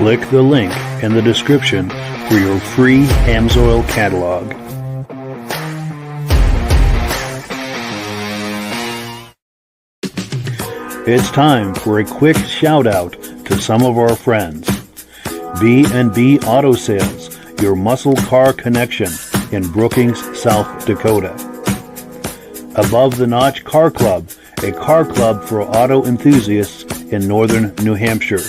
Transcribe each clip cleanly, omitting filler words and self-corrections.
Click the link in the description for your free Amsoil catalog. It's time for a quick shout out to some of our friends. B&B Auto Sales, your muscle car connection in Brookings, South Dakota. Above the Notch Car Club, a car club for auto enthusiasts in northern New Hampshire.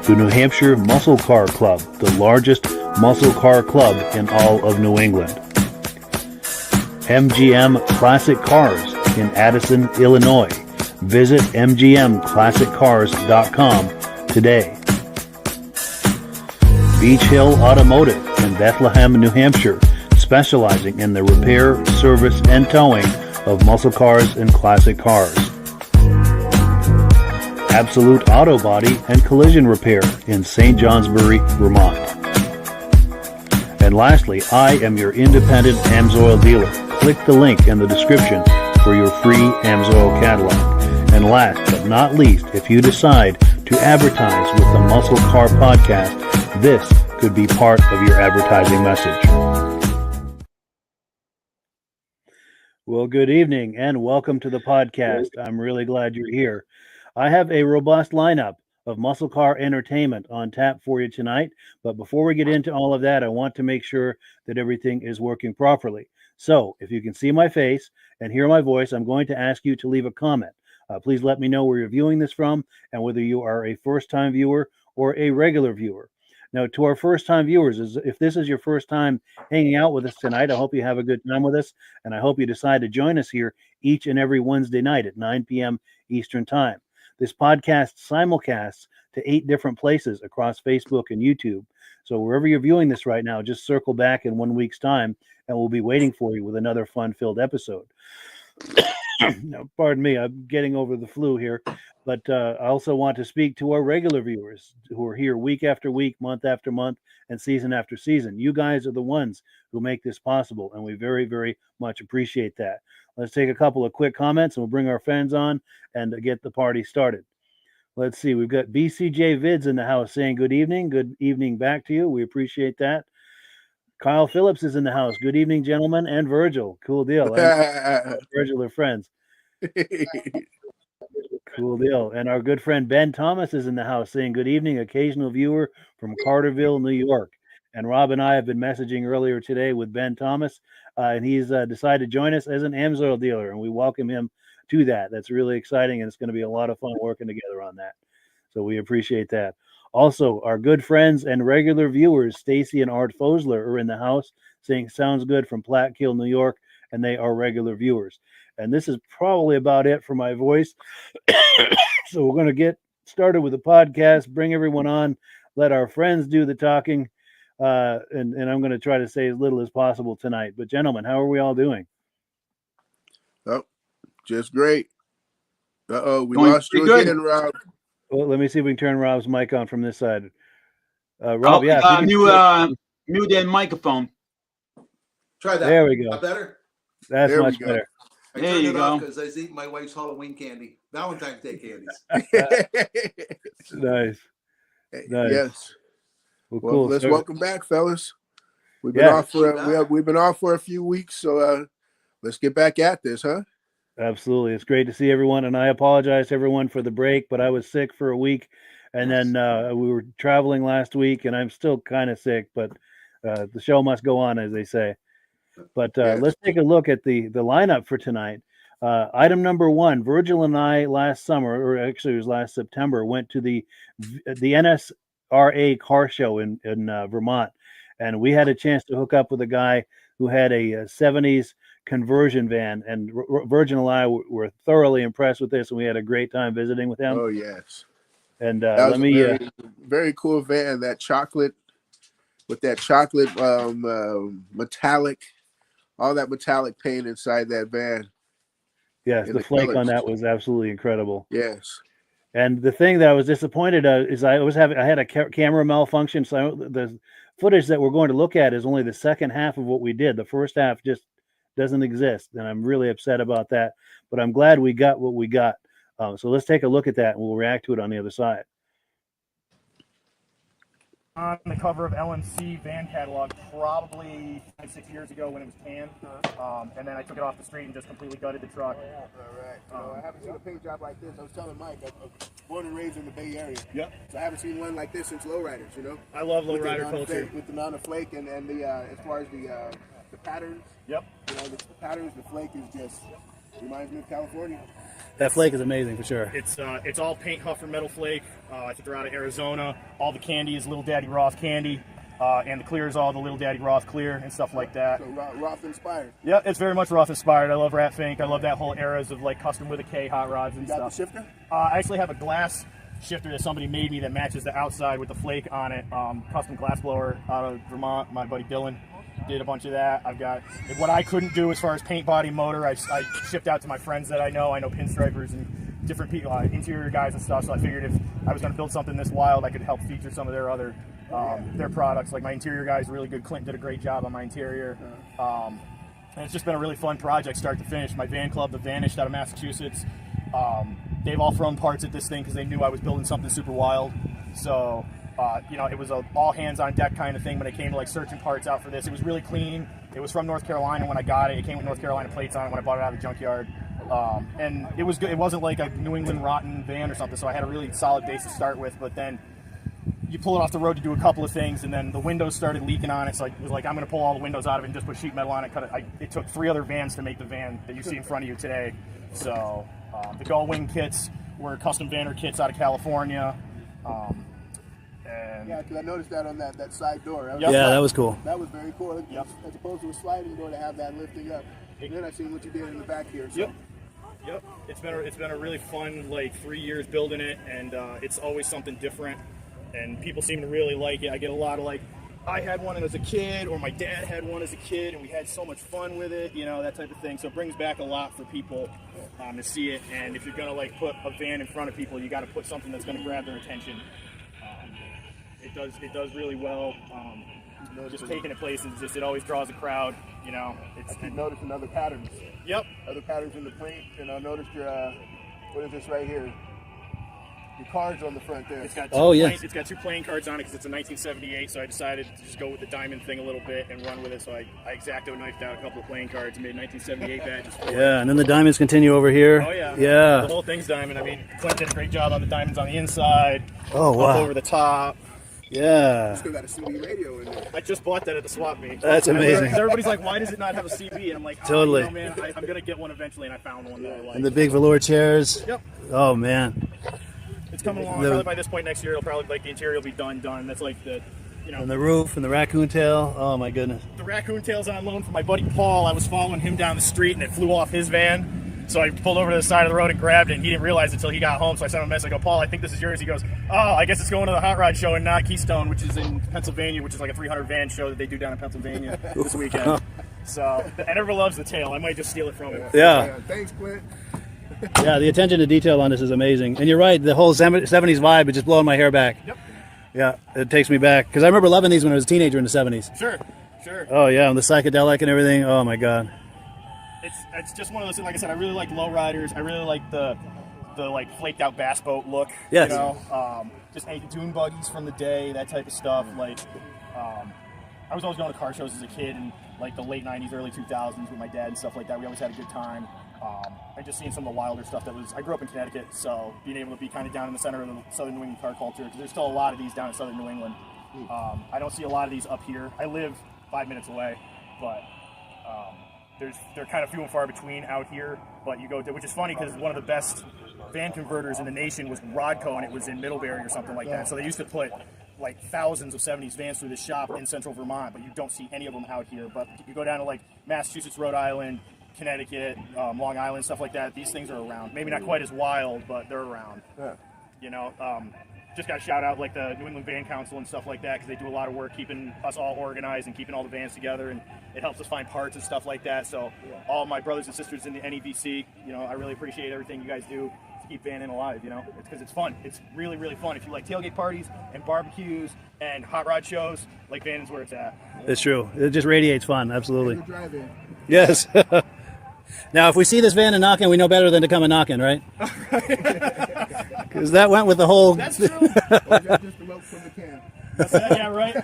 The New Hampshire Muscle Car Club, the largest muscle car club in all of New England. MGM Classic Cars in Addison, Illinois. Visit mgmclassiccars.com today. Beach Hill Automotive in Bethlehem, New Hampshire, specializing in the repair, service, and towing of muscle cars and classic cars. Absolute Auto Body and Collision Repair in St. Johnsbury, Vermont. And lastly, I am your independent Amsoil dealer. Click the link in the description for your free Amsoil catalog. And last but not least, if you decide to advertise with the Muscle Car Podcast, this could be part of your advertising message. Well, good evening and welcome to the podcast. I'm really glad you're here. I have a robust lineup of muscle car entertainment on tap for you tonight. But before we get into all of that, I want to make sure that everything is working properly. So if you can see my face and hear my voice, I'm going to ask you to leave a comment. Please let me know where you're viewing this from and whether you are a first-time viewer or a regular viewer. Now, to our first-time viewers, if this is your first time hanging out with us tonight, I hope you have a good time with us, and I hope you decide to join us here each and every Wednesday night at 9 p.m. Eastern Time. This podcast simulcasts to 8 different places across Facebook and YouTube. So wherever you're viewing this right now, just circle back in 1 week's time, and we'll be waiting for you with another fun-filled episode. Now, pardon me, I'm getting over the flu here, but I also want to speak to our regular viewers who are here week after week, month after month, and season after season. You guys are the ones who make this possible, and we very, very much appreciate that. Let's take a couple of quick comments, and we'll bring our friends on and get the party started. Let's see, we've got BCJ Vids in the house saying good evening. Good evening back to you. We appreciate that. Kyle Phillips is in the house. Good evening, gentlemen, and Virgil. Cool deal. Virgil are friends. Cool deal. And our good friend Ben Thomas is in the house saying good evening, occasional viewer from Carterville, New York. And Rob and I have been messaging earlier today with Ben Thomas, and he's decided to join us as an Amsoil dealer, and we welcome him to that. That's really exciting, and it's going to be a lot of fun working together on that. So we appreciate that. Also, our good friends and regular viewers, Stacy and Art Fosler, are in the house saying sounds good from Plattkill, New York, and they are regular viewers. And this is probably about it for my voice. So we're going to get started with the podcast, bring everyone on, let our friends do the talking, and I'm going to try to say as little as possible tonight. But gentlemen, how are we all doing? Oh, just great. We lost you again, Rob. Well, let me see if we can turn Rob's mic on from this side. Rob, mute that microphone. Try that. There we go. Better? That's much better. There you go. Because I was eating my wife's Halloween candy, Valentine's Day candies. Nice. Yes. Well, cool. Let's welcome back, fellas. We've been off for we've been off for a few weeks, so let's get back at this, huh? Absolutely. It's great to see everyone, and I apologize to everyone for the break, but I was sick for a week, and then we were traveling last week, and I'm still kind of sick, but the show must go on, as they say. But let's take a look at the lineup for tonight. Item number 1, Virgil and I last summer, or actually it was last September, went to the NSRA Car Show in Vermont, and we had a chance to hook up with a guy who had a 70s conversion van, and Virgil and I were thoroughly impressed with this, and we had a great time visiting with him. Oh yes, and that was a very cool van. That chocolate metallic, all that metallic paint inside that van. Yes, the flake on that was absolutely incredible. Yes. And the thing that I was disappointed is I had a camera malfunction, so the footage that we're going to look at is only the second half of what we did. The first half just doesn't exist, and I'm really upset about that. But I'm glad we got what we got. So let's take a look at that, and we'll react to it on the other side. on the cover of LMC van catalog probably 5-6 years ago when it was tan, and then I took it off the street and just completely gutted the truck. All right. I haven't seen a paint job like this. I was telling Mike, I'm born and raised in the Bay Area. Yep. So I haven't seen one like this since lowriders, you know? I love With the lowrider amount of culture. flake- With the amount of flake and the, as far as the patterns. Yep. You know, the patterns, the flake is just, reminds me of California. That flake is amazing for sure. It's all paint huffer metal flake. I think they're out of Arizona. All the candy is Little Daddy Roth candy, and the clear is all the Little Daddy Roth clear and stuff like that. So Roth inspired. Yeah, it's very much Roth inspired. I love Rat Fink. I love that whole eras of like custom with a K hot rods and You got the stuff. shifter? I actually have a glass shifter that somebody made me that matches the outside with the flake on it. Custom glass blower out of Vermont. My buddy Dylan did a bunch of that. I've got what I couldn't do as far as paint, body, motor. I shipped out to my friends that I know pinstripers and different people, interior guys and stuff. So I figured if I was going to build something this wild, I could help feature some of their other their products. Like my interior guy is really good. Clint did a great job on my interior. And it's just been a really fun project, start to finish. My van club, the Vanished out of Massachusetts, they've all thrown parts at this thing because they knew I was building something super wild. So, you know, it was a all hands on deck kind of thing when it came to like searching parts out for this. It was really clean. It was from North Carolina when I got it. It came with North Carolina plates on it when I bought it out of the junkyard. And it was good. It wasn't like a New England rotten van or something, so I had a really solid base to start with. But then you pull it off the road to do a couple of things, and then the windows started leaking on it. So it was like, I'm going to pull all the windows out of it and just put sheet metal on it. It took 3 other vans to make the van that you see in front of you today. So the Gull Wing kits were custom vanner kits out of California. Yeah, because I noticed that on that side door. Yeah, that was cool. That was very cool. Yep. As opposed to a sliding door to have that lifting up. And then I seen what you did in the back here. So. Yep. It's been a really fun like 3 years building it, and it's always something different. And people seem to really like it. I get a lot of like, I had one as a kid, or my dad had one as a kid, and we had so much fun with it, you know, that type of thing. So it brings back a lot for people to see it. And if you're gonna like put a van in front of people, you got to put something that's gonna grab their attention. It does really well. Just taking it places, it always draws a crowd. You know, I keep noticing other patterns. Yep. Other patterns in the paint, and I noticed your what is this right here? Your cards on the front there. It's got it's got 2 playing cards on it because it's a 1978. So I decided to just go with the diamond thing a little bit and run with it. So I X-Acto knifed out a couple of playing cards and made 1978 badges for it. Yeah, and then the diamonds continue over here. Oh yeah. Yeah. The whole thing's diamond. I mean, Clint did a great job on the diamonds on the inside. Oh wow. Up over the top. Yeah. Still got a CB radio in there. I just bought that at the swap meet. That's amazing. Everybody's like, why does it not have a CB? And I'm like, Totally. You know, man, I'm going to get one eventually, and I found one that I like. And the big velour chairs. Yep. Oh man. It's coming along. Probably by this point next year, it'll probably, like, the interior will be done. That's like the, you know. And the roof and the raccoon tail. Oh my goodness. The raccoon tail's on loan for my buddy Paul. I was following him down the street, and it flew off his van. So I pulled over to the side of the road and grabbed it, and he didn't realize it until he got home. So I sent him a message. I go, Paul, I think this is yours. He goes, oh, I guess it's going to the Hot Rod Show in Keystone, which is in Pennsylvania, which is like a 300 van show that they do down in Pennsylvania this weekend. So, and everyone loves the tail. I might just steal it from him. Yeah. Thanks, Clint. Yeah, the attention to detail on this is amazing. And you're right, the whole 70s vibe is just blowing my hair back. Yep. Yeah, it takes me back. Because I remember loving these when I was a teenager in the 70s. Sure. Oh yeah, and the psychedelic and everything. Oh my God. It's just one of those things. Like I said, I really like lowriders. I really like the like flaked out bass boat look. Yes. You know, just any dune buggies from the day, that type of stuff. Like, I was always going to car shows as a kid in like the late '90s, early 2000s with my dad and stuff like that. We always had a good time. And just seeing some of the wilder stuff I grew up in Connecticut, so being able to be kind of down in the center of the Southern New England car culture, because there's still a lot of these down in Southern New England. I don't see a lot of these up here. I live 5 minutes away, but they're kind of few and far between out here. But you go, which is funny because one of the best van converters in the nation was Rodco, and it was in Middlebury or something like that. So they used to put like thousands of 70s vans through the shop in central Vermont, but you don't see any of them out here. But you go down to like Massachusetts, Rhode Island, Connecticut, Long Island, stuff like that. These things are around. Maybe not quite as wild, but they're around. Yeah. You know, just got to shout out like the New England Van Council and stuff like that, because they do a lot of work keeping us all organized and keeping all the vans together, and it helps us find parts and stuff like that. So all my brothers and sisters in the NEVC, you know, I really appreciate everything you guys do to keep vanning alive. You know, it's because it's fun. It's really, really fun. If you like tailgate parties and barbecues and hot rod shows, like vanning's where it's at. It's true. It just radiates fun. Absolutely. Good drive-in. Yes. Now, if we see this van and knocking, we know better than to come and knocking, right? Because that went with the whole. That's true. Or is that just the milk from the can? Yeah, right.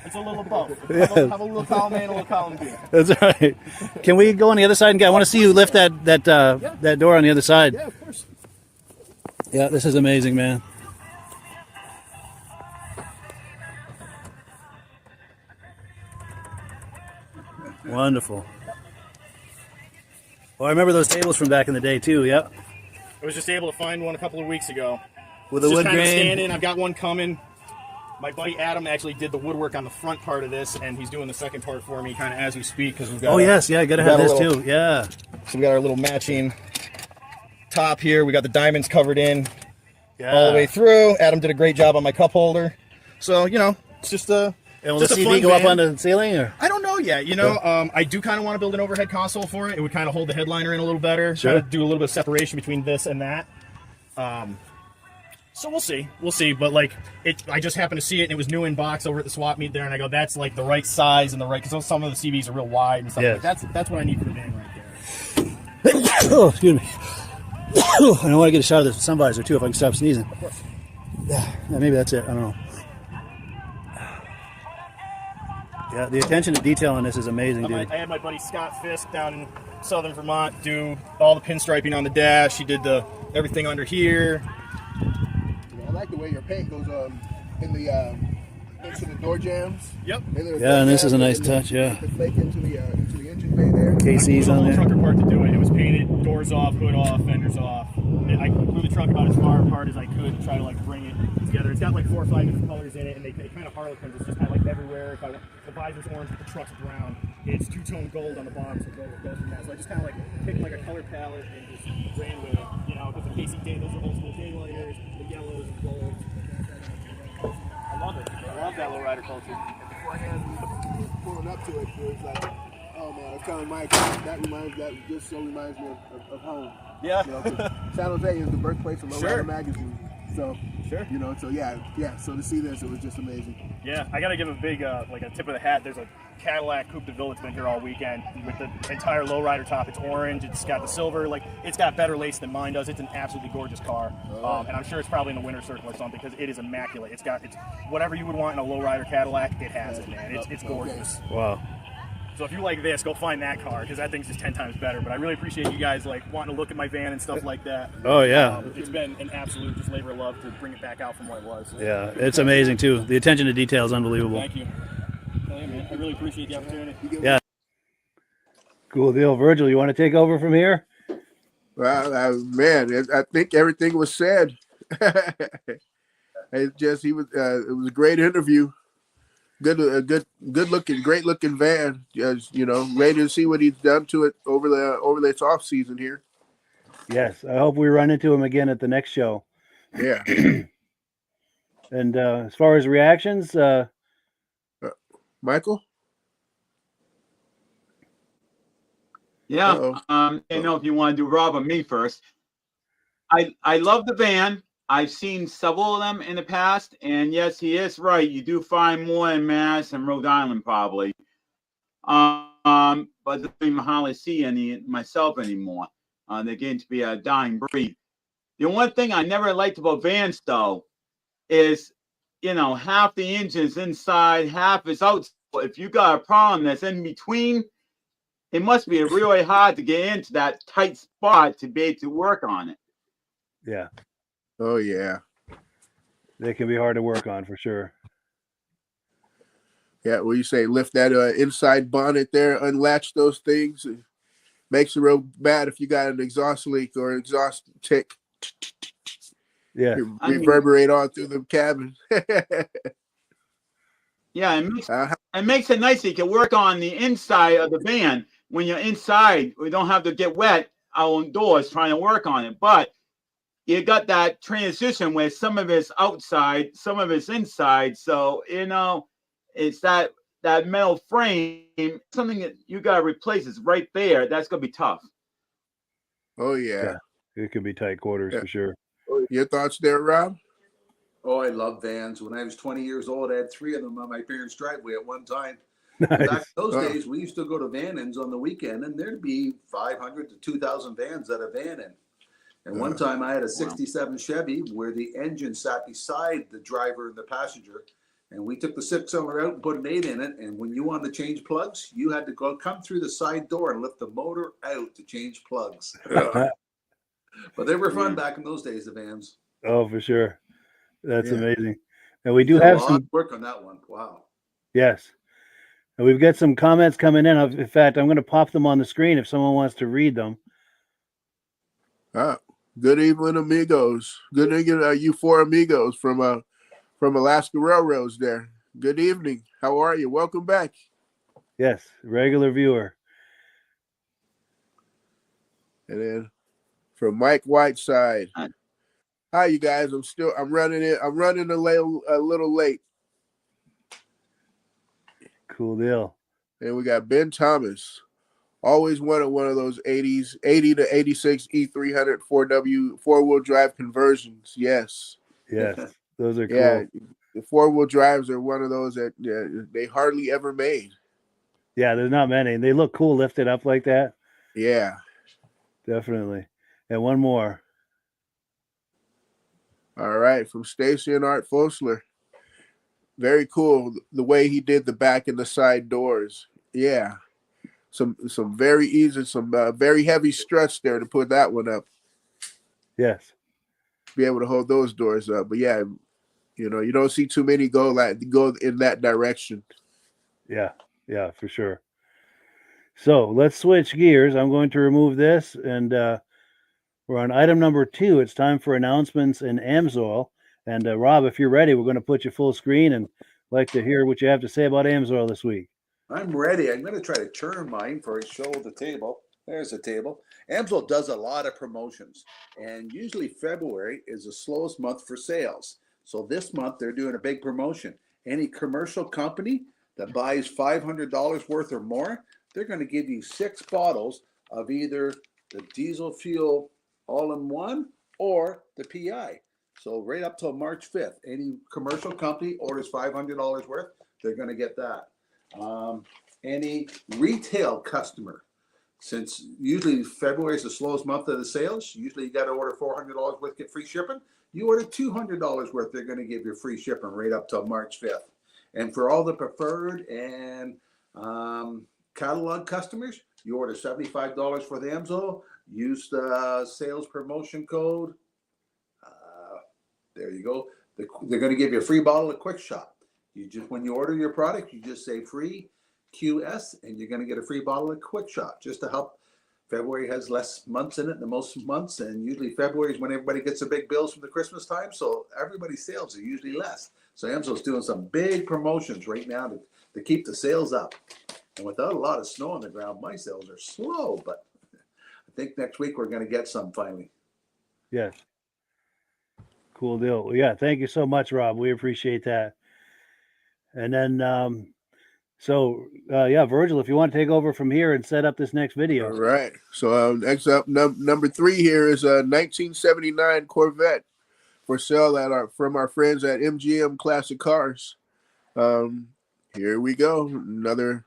It's a little of both. Have a little column A and a little column B. That's right. Can we go on the other side and get? I want to see you lift that door on the other side. Yeah, of course. Yeah, this is amazing, man. Wonderful. Well, I remember those tables from back in the day too. Yep. I was just able to find one a couple of weeks ago. With the Just wood kind of grain. standing. I've got one coming. My buddy Adam actually did the woodwork on the front part of this, and he's doing the second part for me kind of as we speak because we've got. Oh yes, yeah, gotta have this too. Yeah. So we got our little matching top here. We got the diamonds covered in all the way through. Adam did a great job on my cup holder. So it's just a. And will just the a CV fun go up van. on the ceiling or? I don't know yet. I do kind of want to build an overhead console for it. It would kind of hold the headliner in a little better. Sure. Kind of do a little bit of separation between this and that. So we'll see. But I just happened to see it, and it was new in box over at the swap meet there, and I go, that's like the right size and the right, because some of the CVs are real wide and stuff. Yes. Like that's what I need for the van right there. Oh, excuse me. And I want to get a shot of the sun visor too if I can stop sneezing. Of course. Yeah, maybe that's it. I don't know. Yeah, the attention to detail on this is amazing, dude. I had my buddy Scott Fisk down in southern Vermont do all the pinstriping on the dash. He did everything under here. I like the way your paint goes into the door jams. Yep. Yeah, and this is a nice touch. Yeah. The flake into the engine bay there. KC's on I there. trucker part to do it. It was painted, doors off, hood off, fenders off. I blew the truck about as far apart as I could to try to bring it together. It's got 4 or 5 different colors in it, and they kind of harlequins. It's just everywhere. If the visor's orange, but the truck's brown. It's two-tone gold on the bottom, so it goes from that. So I just kind of picked a color palette and just ran with it. Because the KC day, those are old school daylighters, the yellows and golds. I love it. I love that lowrider culture. Pulling up to it, it was like, oh man, I was telling Mike that just so reminds me of home. Yeah. 'Cause San Jose is the birthplace of Lowrider magazine. So Sure. So yeah. So to see this, it was just amazing. Yeah, I gotta give a big a tip of the hat. There's a Cadillac Coupe de Ville that's been here all weekend with the entire lowrider top. It's orange. It's got the silver. It's got better lace than mine does. It's an absolutely gorgeous car, and I'm sure it's probably in the winter circle or something because it is immaculate. It's whatever you would want in a lowrider Cadillac. It has it, man. It's gorgeous. Wow. So if you like this, go find that car because that thing's just 10 times better. But I really appreciate you guys wanting to look at my van and stuff like that. Oh yeah. It's been an absolute just labor of love to bring it back out from what it was. Yeah, it's amazing too. The attention to detail is unbelievable. Thank you. Yeah, man. I really appreciate the opportunity. Yeah. Cool deal, Virgil. You want to take over from here? Well, man, I think everything was said. It was a great interview. Good looking, great looking van. Ready to see what he's done to it over this off season here. Yes, I hope we run into him again at the next show. Yeah. And as far as reactions, Michael. Yeah. I don't know if you want to do Rob or me first. I love the van. I've seen several of them in the past, and yes, he is right. You do find more in Mass and Rhode Island, probably. But I don't even hardly see any myself anymore. They're getting to be a dying breed. The one thing I never liked about vans, though, is half the engine's inside, half is outside. If you got a problem that's in between, it must be really hard to get into that tight spot to be able to work on it. yeah, Oh yeah. they can be hard to work on for sure. Yeah, well, you say lift that inside bonnet there, unlatch those things. It makes it real bad if you got an exhaust leak or an exhaust tick. Yeah, Reverberate on through the cabin. Yeah, it makes it nice. You can work on the inside of the van when you're inside. We don't have to get wet outdoors trying to work on it. But you got that transition where some of it's outside, some of it's inside. So, it's that metal frame, something that you got to replace is right there. That's going to be tough. Oh, yeah. It could be tight quarters for sure. Your thoughts there, Rob? Oh, I love vans. When I was 20 years old, I had 3 of them on my parents' driveway at one time. Nice. Back in those days, we used to go to van-ins on the weekend, and there'd be 500 to 2,000 vans at a van-in. And one time I had a 67 Chevy where the engine sat beside the driver and the passenger. And we took the 6-cylinder out and put an 8 in it. And when you wanted to change plugs, you had to come through the side door and lift the motor out to change plugs. But they were fun back in those days, the vans. Oh, for sure. That's amazing. And we do have some work on that one. Wow. Yes. And we've got some comments coming in. In fact, I'm going to pop them on the screen if someone wants to read them. Good evening, amigos. Good evening, you four amigos from Alaska Railroads there. Good evening. How are you? Welcome back. Yes, regular viewer. And then from Mike Whiteside. Hi, you guys. I'm running a little late. Cool deal. And we got Ben Thomas. Always wanted one of those 80 to 86 E300 4-wheel drive conversions. Yes. Yes. Those are cool. Yeah. The 4-wheel drives are one of those that they hardly ever made. Yeah, there's not many. They look cool lifted up like that. Yeah. Definitely. And one more. All right. From Stacy and Art Fosler. Very cool. The way he did the back and the side doors. Yeah. Some very easy, some very heavy struts there to put that one up. Yes. Be able to hold those doors up. But yeah, you don't see too many go in that direction. Yeah, for sure. So let's switch gears. I'm going to remove this, and we're on item number 2. It's time for announcements in Amsoil. And Rob, if you're ready, we're going to put you full screen and like to hear what you have to say about Amsoil this week. I'm ready. I'm going to try to turn mine for a show the table. There's the table. Amsoil does a lot of promotions, and usually February is the slowest month for sales. So this month they're doing a big promotion. Any commercial company that buys $500 worth or more, they're going to give you 6 bottles of either the diesel fuel all-in-one or the PI. So right up till March 5th, any commercial company orders $500 worth, they're going to get that. Any retail customer, since usually February is the slowest month of the sales, usually you got to order $400 worth, get free shipping. You order $200 worth, they're going to give you free shipping right up till March 5th. And for all the preferred and catalog customers, you order $75 for the Amsoil, use the sales promotion code. There you go. They're going to give you a free bottle of Quick Shot. When you order your product, you just say free QS, and you're going to get a free bottle of Quick Shot just to help. February has less months in it than most months, and usually February is when everybody gets their big bills from the Christmas time, so everybody's sales are usually less. So Amsoil's doing some big promotions right now to keep the sales up. And without a lot of snow on the ground, my sales are slow, but I think next week we're going to get some finally. Yes. Cool deal. Well, yeah, thank you so much, Rob. We appreciate that. And then, Virgil, if you want to take over from here and set up this next video. All right. So next up, number 3 here is a 1979 Corvette for sale from our friends at MGM Classic Cars. Here we go. Another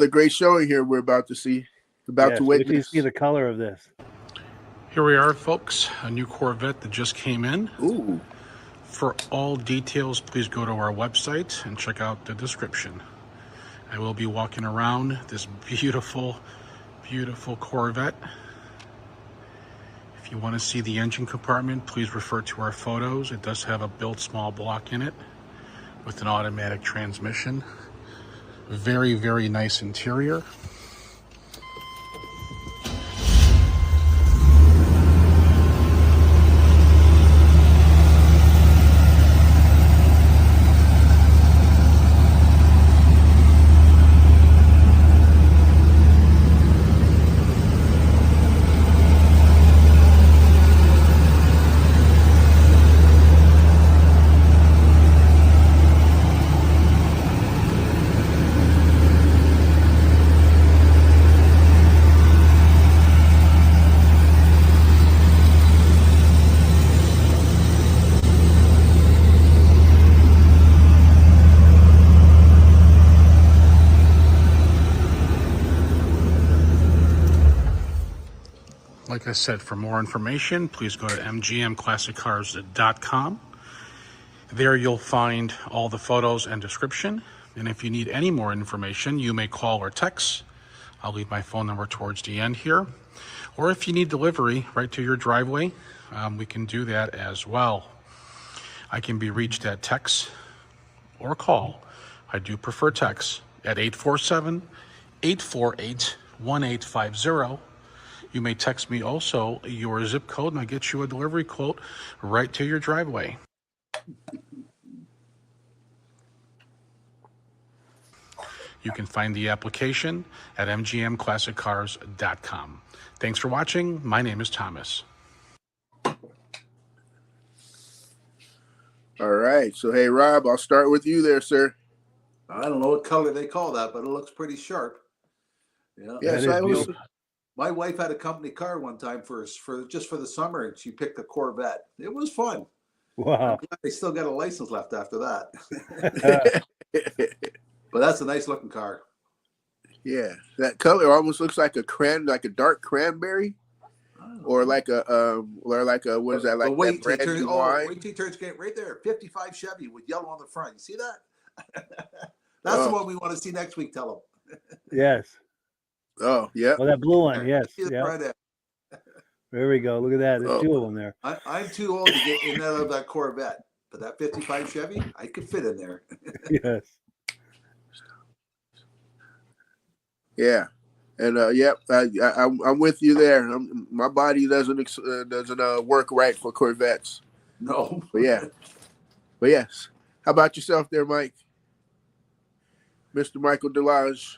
great showing here we're about to see. To witness. You see the color of this. Here we are, folks. A new Corvette that just came in. Ooh. For all details, please go to our website and check out the description. I will be walking around this beautiful, beautiful Corvette. If you want to see the engine compartment, please refer to our photos. It does have a built small block in it with an automatic transmission. Very, very nice interior. Like I said, for more information, please go to mgmclassiccars.com. There you'll find all the photos and description. And if you need any more information, you may call or text. I'll leave my phone number towards the end here. Or if you need delivery right to your driveway, we can do that as well. I can be reached at text or call. I do prefer text at 847-848-1850. You may text me also your zip code, and I'll get you a delivery quote right to your driveway. You can find the application at mgmclassiccars.com. Thanks for watching. My name is Thomas. All right. So, hey, Rob, I'll start with you there, sir. I don't know what color they call that, but it looks pretty sharp. Yeah. Yes, That I is was. beautiful. My wife had a company car one time for just for the summer, and she picked a Corvette. It was fun. Wow. They still got a license left after that. But that's a nice looking car. Yeah, that color almost looks like a dark cranberry, or like a what is that, like wait that brandy wine? wait till he turns right there. 55 Chevy with yellow on the front. You see that? That's the one we want to see next week. Tell him. Yes. Oh, yeah. Oh, that blue one. Yes. See the Yeah. front end. There we go. Look at that. There's two of them there. I'm too old to get in and out of that Corvette, but that 55 Chevy, I could fit in there. Yes. Yeah, and I'm with you there. My body doesn't work right for Corvettes. No. But yes. How about yourself there, Mike? Mr. Michael Delage.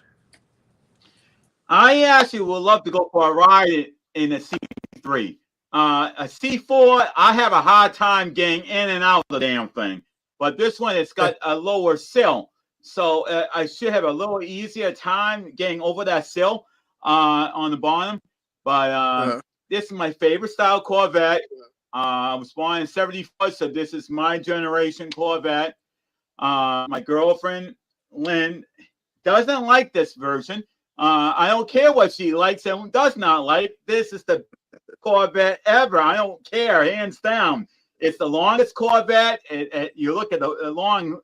I actually would love to go for a ride in a C3. A C4, I have a hard time getting in and out of the damn thing. But this one, it's got a lower sill. So I should have a little easier time getting over that sill on the bottom. But this is my favorite style Corvette. I was born in 74, so this is my generation Corvette. My girlfriend, Lynn, doesn't like this version. I don't care what she likes and does not like. This is the Corvette ever. I don't care, hands down. It's the longest Corvette. You look at the long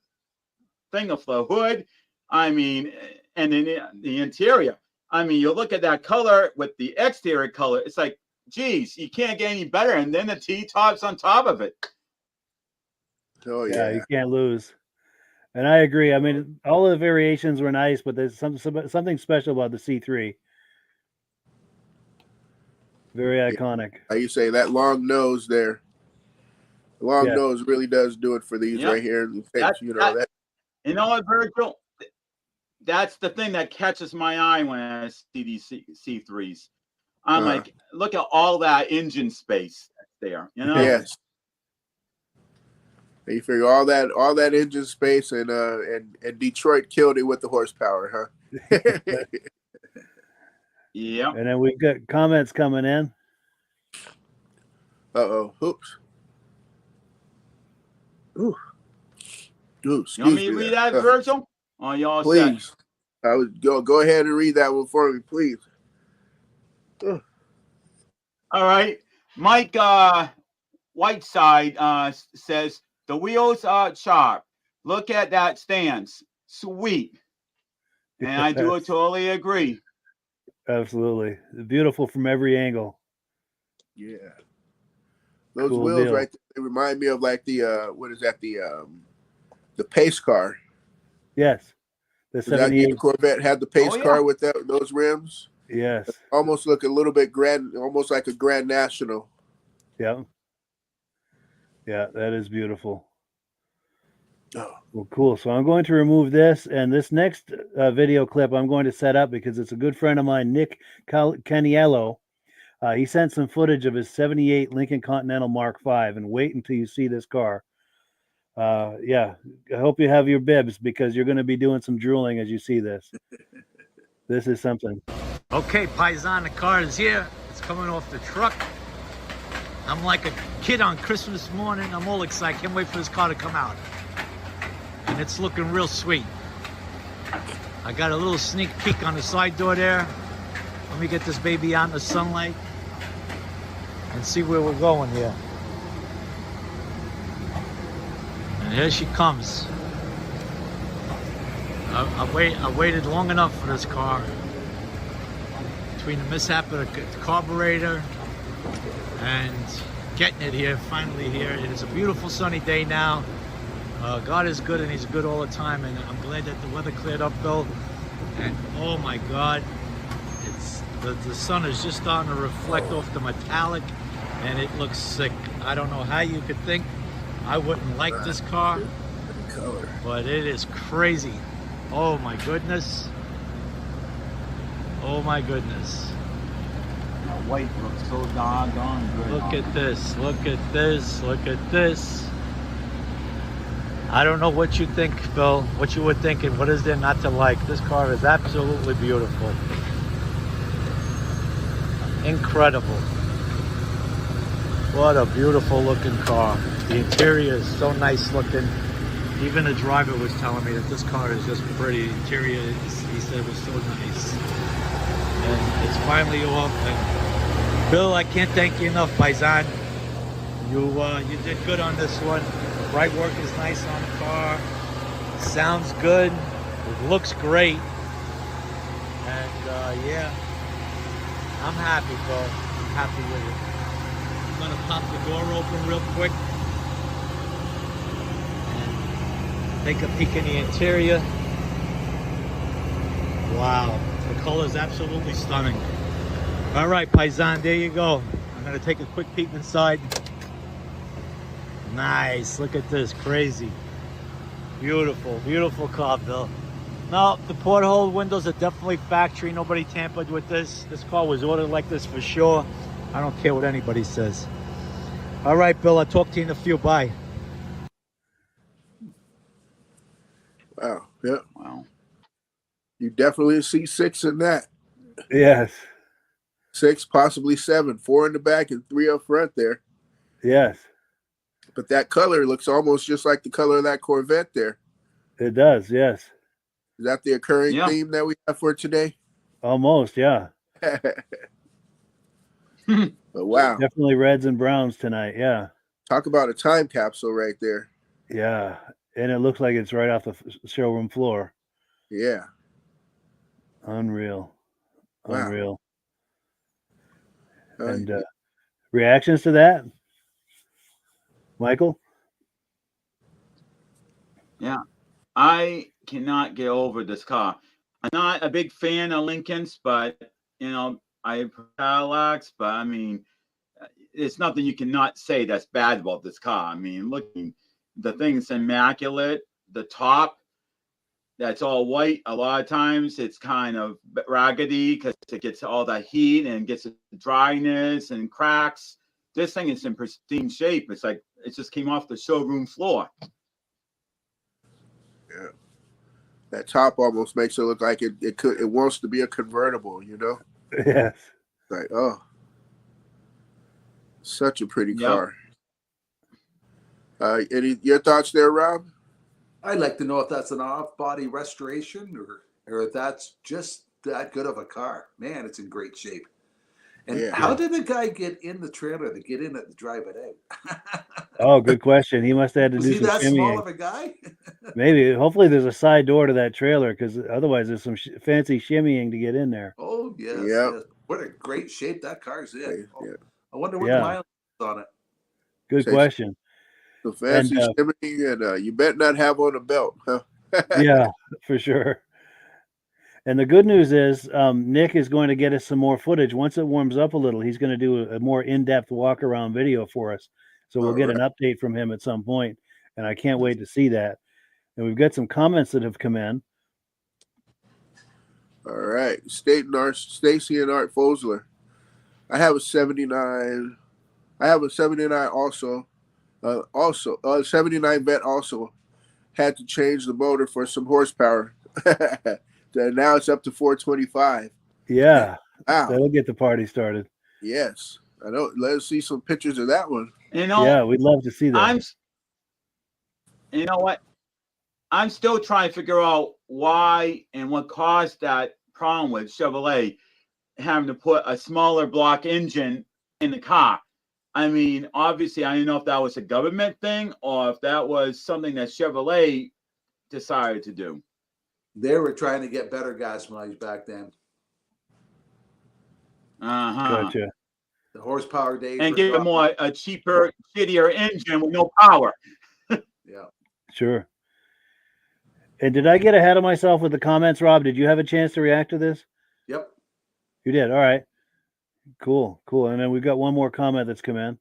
thing of the hood, I mean, and then the interior. I mean, you look at that color with the exterior color, it's like, geez, you can't get any better. And then the T-tops on top of it. Oh, Yeah, you can't lose. And I agree. I mean, all of the variations were nice, but there's something special about the C3. Very iconic. How you say that long nose there? The long nose really does do it for these right here. You know what, Virgil? That's the thing that catches my eye when I see these C3s. I'm like, look at all that engine space there. You know? Yes. You figure all that engine space, and Detroit killed it with the horsepower, huh? Yeah. And then we've got comments coming in. Oops. Ooh, you want me to read that, Virgil? Oh, y'all please. set? I would go ahead and read that one for me, please. All right. Mike Whiteside says, the wheels are sharp. Look at that stance. Sweet. And I do totally agree. Absolutely. Beautiful from every angle. Yeah. Those Cool wheels deal. right there, they remind me of like the what is that, the pace car. Yes. The 78. The Corvette had the pace car with those rims. Yes. Almost look a little bit grand, almost like a Grand National. Yeah. Yeah, that is beautiful. Oh. Well, cool. So I'm going to remove this, and this next video clip I'm going to set up because it's a good friend of mine, Nick Caianiello. He sent some footage of his 78 Lincoln Continental Mark V, and wait until you see this car. Yeah, I hope you have your bibs because you're going to be doing some drooling as you see this. This is something. Okay, Paisan, the car is here. It's coming off the truck. I'm like a kid on Christmas morning. I'm all excited. Can't wait for this car to come out. And it's looking real sweet. I got a little sneak peek on the side door there. Let me get this baby out in the sunlight. and see where we're going here. And here she comes. I waited long enough for this car. Between the mishap of the carburetor and getting it here, finally here. It is a beautiful sunny day now. God is good, and he's good all the time, and I'm glad that the weather cleared up, Bill. And oh my God, it's the sun is just starting to reflect off the metallic, and it looks sick. I don't know how you could think I wouldn't like this car, but it is crazy. Oh my goodness. Oh my goodness. The white looks so doggone good. Look at this, look at this, look at this. I don't know what you think, Phil, what you were thinking. What is there not to like? This car is absolutely beautiful. Incredible. What a beautiful looking car. The interior is so nice looking. Even the driver was telling me that this car is just pretty. The interior, he said, was so nice. And it's finally off. And Bill, I can't thank you enough, Paisan. You did good on this one. The bright work is nice on the car. Sounds good. It looks great. And yeah, I'm happy, Bill. I'm happy with it. I'm gonna pop the door open real quick and take a peek in the interior. Wow, the color is absolutely stunning. All right, Paisan, there you go. I'm gonna take a quick peek inside. Nice, look at this, crazy. Beautiful, beautiful car, Bill. No, the porthole windows are definitely factory. Nobody tampered with this. This car was ordered like this for sure. I don't care what anybody says. All right, Bill, I'll talk to you in a few. Bye. Wow. Yeah. Wow. You definitely see 6 in that. Yes. 6, possibly 7. 4 in the back and 3 up front there. Yes. But that color looks almost just like the color of that Corvette there. It does. Yes. Is that the occurring theme that we have for today? Almost. Yeah. But wow. Definitely reds and browns tonight. Yeah. Talk about a time capsule right there. Yeah. And it looks like it's right off the showroom floor. Yeah. Unreal. Wow. Unreal. And reactions to that? Michael? Yeah. I cannot get over this car. I'm not a big fan of Lincolns, but, you know, I prefer Cadillacs, but I mean, it's nothing you cannot say that's bad about this car. I mean, looking, the thing's immaculate. The top, that's all white. A lot of times it's kind of raggedy because it gets all that heat and gets dryness and cracks. This thing is in pristine shape. It's like it just came off the showroom floor. Yeah. That top almost makes it look like it wants to be a convertible, you know? Yes. Like, oh. Such a pretty car. Any your thoughts there, Rob? I'd like to know if that's an off-body restoration or if that's just that good of a car. Man, it's in great shape. And how did the guy get in the trailer to get in it to drive it out? Oh, good question. He must have had to do some that shimmying. small of a guy? Maybe. Hopefully there's a side door to that trailer because otherwise there's some fancy shimmying to get in there. Oh, yes, yes. What a great shape that car's in. Yeah. I wonder what the mileage is on it. Good question. The fancy shimmying, and you better not have on a belt. Huh? Yeah, for sure. And the good news is Nick is going to get us some more footage. Once it warms up a little, he's going to do a more in-depth walk-around video for us. So we'll get an update from him at some point, and I can't wait to see that. And we've got some comments that have come in. All right. Stacy and Art Fosler. I have a 79. I have a 79 also. 79 Vet also had to change the motor for some horsepower. Now it's up to 425. Yeah. Wow. That'll get the party started. Yes. I know. Let's see some pictures of that one. You know, yeah, we'd love to see that. You know what? I'm still trying to figure out why and what caused that problem with Chevrolet having to put a smaller block engine in the car. I mean, obviously, I don't know if that was a government thing or if that was something that Chevrolet decided to do. They were trying to get better gas mileage back then. Gotcha. The horsepower days. And were give them dropping. a cheaper, shittier engine with no power. Yeah. Sure. And did I get ahead of myself with the comments, Rob? Did you have a chance to react to this? Yep. You did. All right. Cool. Cool. And then we've got one more comment that's come in.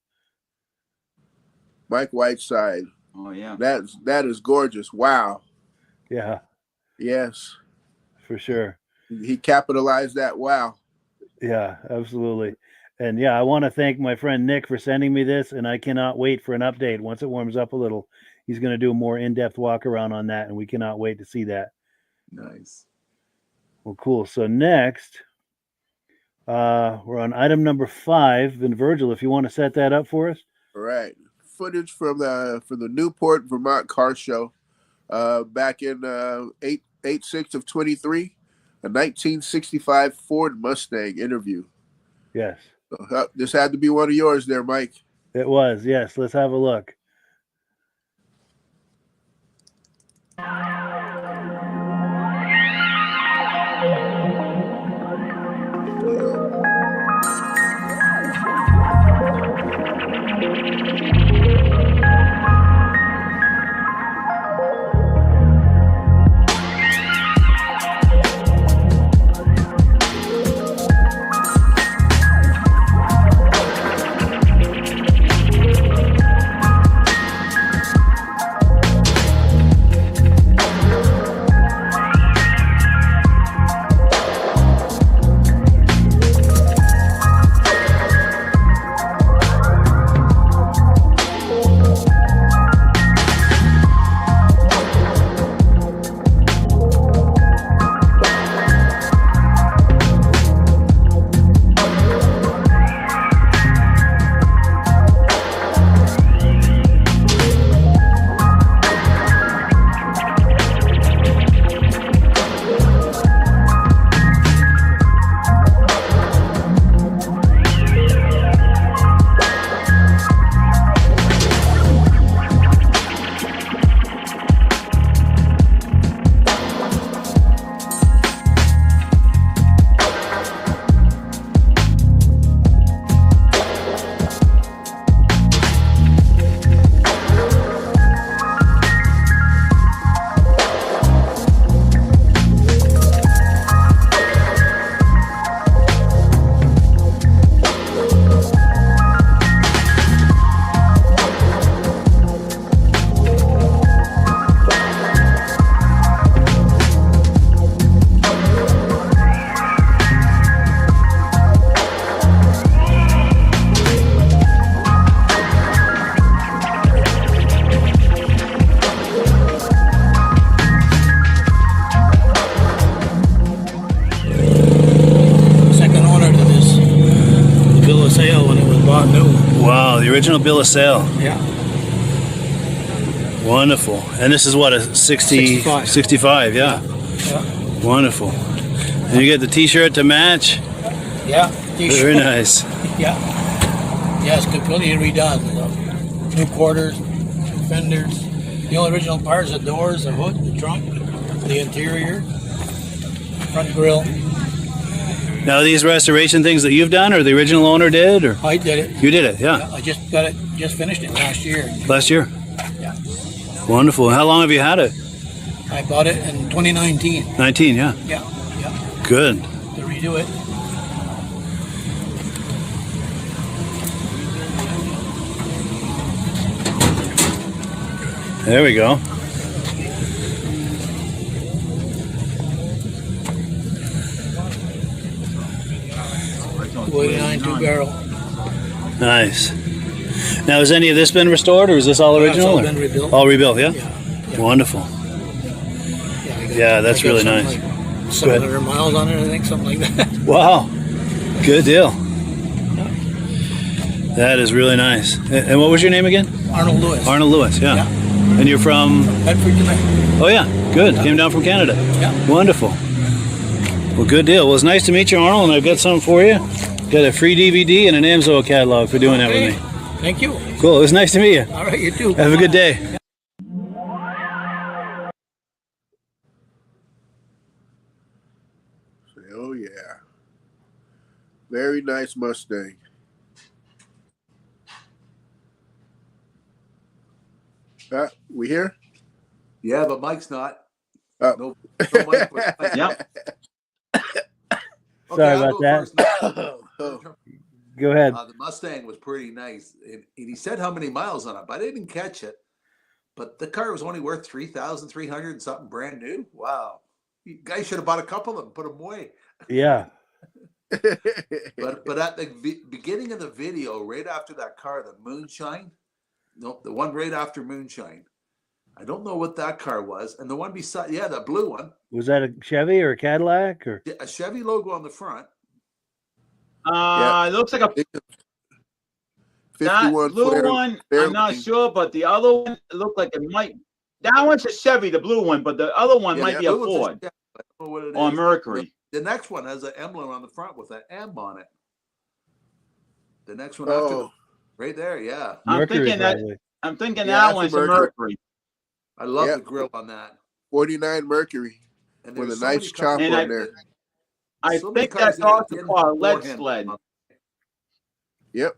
Mike Whiteside. Oh yeah. That is gorgeous. Wow. Yeah, Yes. for sure. He capitalized that wow. Yeah, absolutely. And yeah, I want to thank my friend Nick for sending me this, and I cannot wait for an update. Once it warms up a little, he's going to do a more in-depth walk around on that, and we cannot wait to see that. Nice. Well, cool. So next, we're on item number 5. And Virgil, if you want to set that up for us. All right. Footage from the Newport Vermont Car Show back in 8/6 of 23, a 1965 Ford Mustang interview. Yes, This had to be one of yours there, Mike. it was. Yes, let's have a look. Original bill of sale. Yeah. Wonderful. And this is what, a 65, yeah. Yeah. Wonderful. And you get the t-shirt to match. Yeah. Very nice. Yeah. Yeah, it's completely redone. New quarters, new fenders. The only original parts: the doors, the hood, the trunk, the interior, front grille. Now, these restoration things that you've done, or the original owner did, or I did it. you did it? Yeah. I just finished it last year. Last year. Yeah. Wonderful. How long have you had it? I bought it in 2019. 19, yeah. Yeah. Yeah. Good. To redo it. There we go. .289 two-barrel. Nice. Now, has any of this been restored, or is this all original? It's all been rebuilt. All rebuilt, yeah? Yeah. Wonderful. Yeah, that's really nice. Like 700 miles on it, I think, something like that. Wow. Good deal. That is really nice. And what was your name again? Arnold Lewis. Arnold Lewis, yeah. And you're from? Bedford, Quebec. Oh, yeah. Good. Came down from Canada. Yeah. Wonderful. Well, good deal. Well, it's nice to meet you, Arnold, and I've got something for you. Got a free DVD and an Amsoil catalog for doing that with me. Thank you. Cool. It was nice to meet you. All right, you too. Have a good day. Oh yeah, very nice Mustang. We here? Yeah, but Mike's not. Oh. No Mike. But Yep. Sorry I'll about go that. first. Go ahead. The Mustang was pretty nice. And he said how many miles on it, but I didn't catch it. But the car was only worth 3,300 and something brand new. Wow. You guys should have bought a couple of them, put them away. Yeah. But at the beginning of the video, right after that car, the Moonshine, no, the one right after Moonshine, I don't know what that car was. And the one beside, yeah, the blue one. Was that a Chevy or a Cadillac or A Chevy logo on the front. It looks like a 51 that blue one. I'm not sure, but the other one it looked like it might. That one's a Chevy, the blue one, but the other one might be a Ford or Mercury. The next one has an emblem on the front with an M on it. The next one after, right there, yeah. I'm thinking that one's a Mercury. I love the grill on that. 49 Mercury and with a nice chop on there. I think that's also called a lead sled. Yep.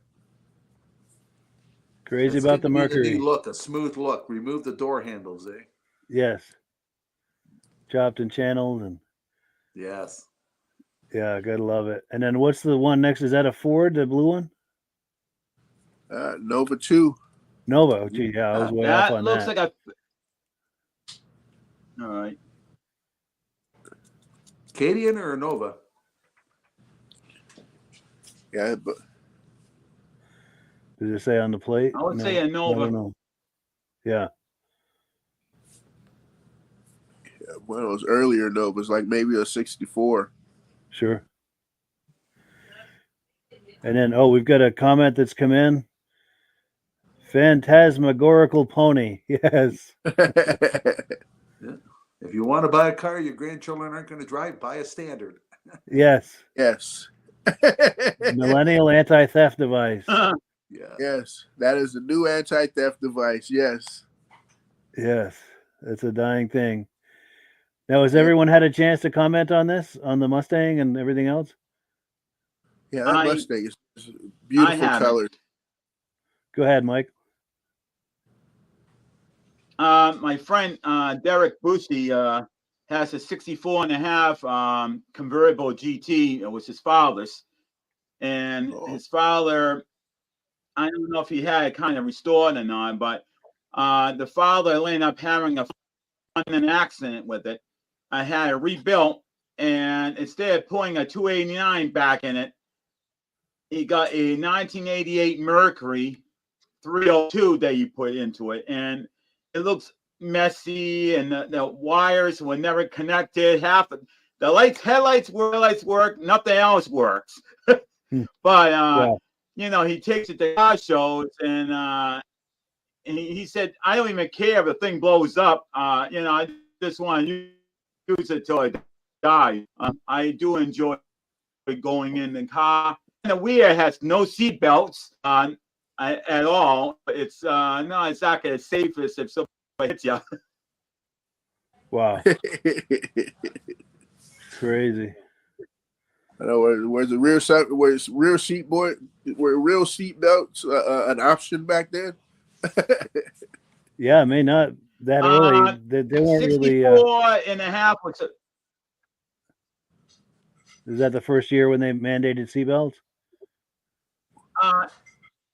Crazy about the Mercury. Look, a smooth look. Remove the door handles, eh? Yes. Chopped and channeled and yes. Yeah, gotta love it. And then what's the one next? Is that a Ford, the blue one? Nova 2. Nova. Gee, yeah, I was way off on that. That looks like a. All right. Cadian or a Nova? Yeah, but does it say on the plate? I would say a Nova. I don't know. Yeah. One of those earlier Novas, like maybe a 64. Sure. And then, we've got a comment that's come in. Phantasmagorical pony. Yes. Yeah. If you want to buy a car your grandchildren aren't going to drive, buy a standard. Yes. Yes. Millennial anti-theft device. Yeah. Yes. That is the new anti-theft device. Yes. Yes. It's a dying thing. Now, has everyone had a chance to comment on this, on the Mustang and everything else? Yeah, that Mustang is beautiful color. Go ahead, Mike. My friend Derek Bushy has a 64 and a half convertible GT. It was his father's. And his father, I don't know if he had it kind of restored or not, but the father ended up having an accident with it. I had it rebuilt, and instead of putting a 289 back in it, he got a 1988 Mercury 302 that you put into it, and it looks messy, and the wires were never connected. Half the headlights work, nothing else works. But you know, he takes it to car shows, and he said, "I don't even care if the thing blows up. You know, I just want to use it till I die." I do enjoy going in the car. And the rear has no seat belts on at all. It's not exactly as safe as if somebody hits you. Wow. Crazy. I know where's the rear seat belts an option back then? Yeah, I mean, not that early. They weren't 64 and a half. Is that the first year when they mandated seatbelts?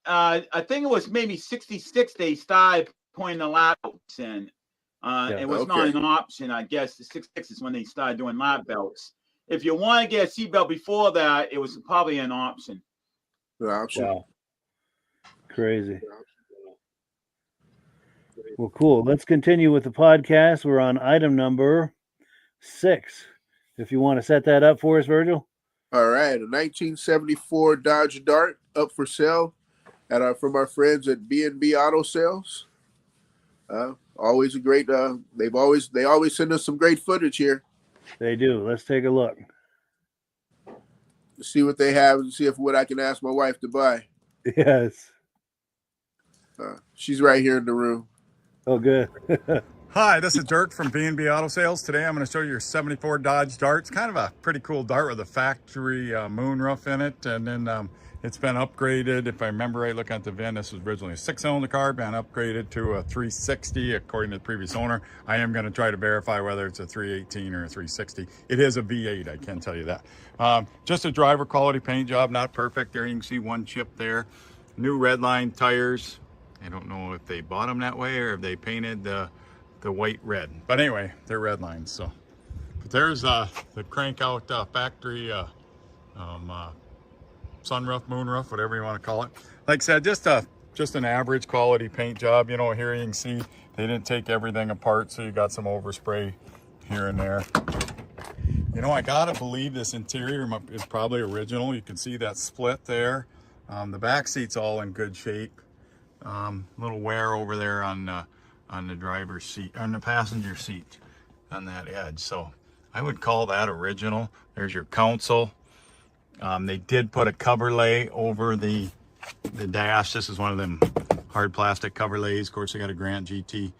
I think it was maybe 66 they started putting the lap belts in. It was not an option, I guess. The 66 is when they started doing lap belts. If you want to get a seatbelt before that, it was probably an option. Wow. Crazy. Well, cool. Let's continue with the podcast. We're on item number 6. If you want to set that up for us, Virgil. All right. A 1974 Dodge Dart up for sale from our friends at B&B Auto Sales. Always a great, they always send us some great footage here. They do. Let's take a look. See what they have and see what I can ask my wife to buy. Yes. She's right here in the room. Oh, good. Hi, this is Dirk from B&B Auto Sales. Today I'm going to show you your 74 Dodge Dart. It's kind of a pretty cool Dart with a factory moonroof in it, and then it's been upgraded. If I remember right, looking at the VIN, this was originally a 6-cylinder car, been upgraded to a 360 according to the previous owner. I am going to try to verify whether it's a 318 or a 360. It is a V8, I can tell you that. Just a driver quality paint job, not perfect. There you can see one chip there. New Redline tires. I don't know if they bought them that way or if they painted the white red, but anyway, they're red lines. So, but there's the crank out factory sunroof, moonroof, whatever you want to call it. Like I said, just an average quality paint job. You know, here you can see they didn't take everything apart, so you got some overspray here and there. You know, I gotta believe this interior is probably original. You can see that split there. The back seat's all in good shape. Little wear over there on the driver's seat, on the passenger seat, on that edge. So I would call that original. There's your console. They did put a cover lay over the dash. This is one of them hard plastic cover lays. Of course, they got a Grant GT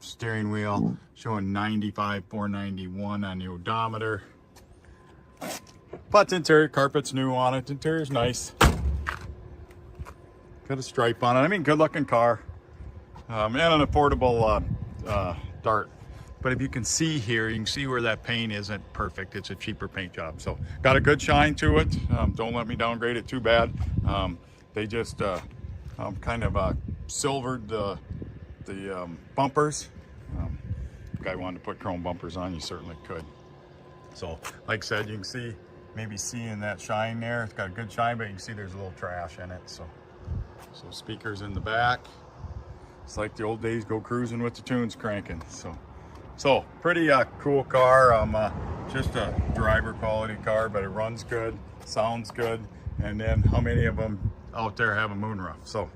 steering wheel showing 95,491 on the odometer. But the interior carpet's new on it. The interior's nice. Got a stripe on it. I mean, good looking car. And an affordable Dart. But if you can see here, you can see where that paint isn't perfect. It's a cheaper paint job. So got a good shine to it. Don't let me downgrade it too bad. They just kind of silvered the bumpers. If the guy wanted to put chrome bumpers on, you certainly could. So like I said, you can see, maybe seeing that shine there. It's got a good shine, but you can see there's a little trash in it. So speakers in the back. It's like the old days, go cruising with the tunes cranking. So pretty cool car. Just a driver quality car, but it runs good, sounds good. And then how many of them out there have a moonroof? So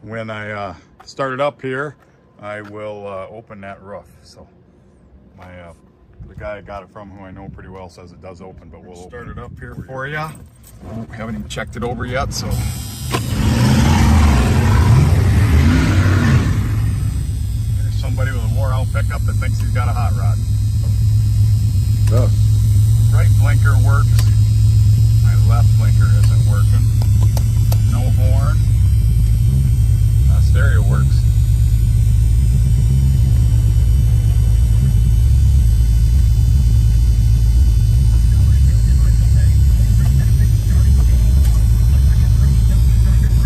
when I start it up here, I will open that roof. So the guy I got it from, who I know pretty well, says it does open, but we'll start it up here for you. We haven't even checked it over yet, so. Somebody with a wore out pickup that thinks he's got a hot rod. Oh. Right blinker works. My left blinker isn't working. No horn. Stereo works.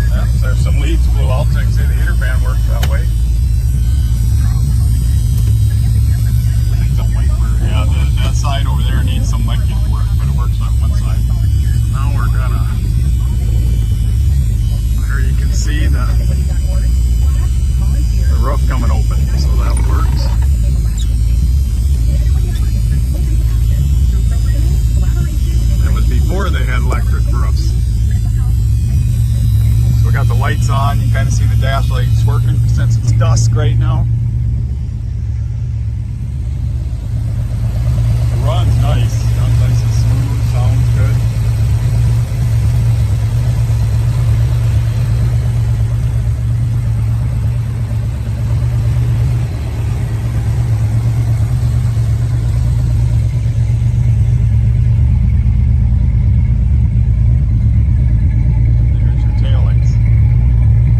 Yeah, there's some leads blew out. So you can see the heater fan works that way. Yeah, that side over there needs some linkage work, but it works on one side. Now we're gonna, there you can see the roof coming open, so that works. It was before they had electric roofs. So we got the lights on, you kind of see the dash lights working since it's dusk right now. Runs nice. Runs nice and smooth. Sounds good. There's your tail lights.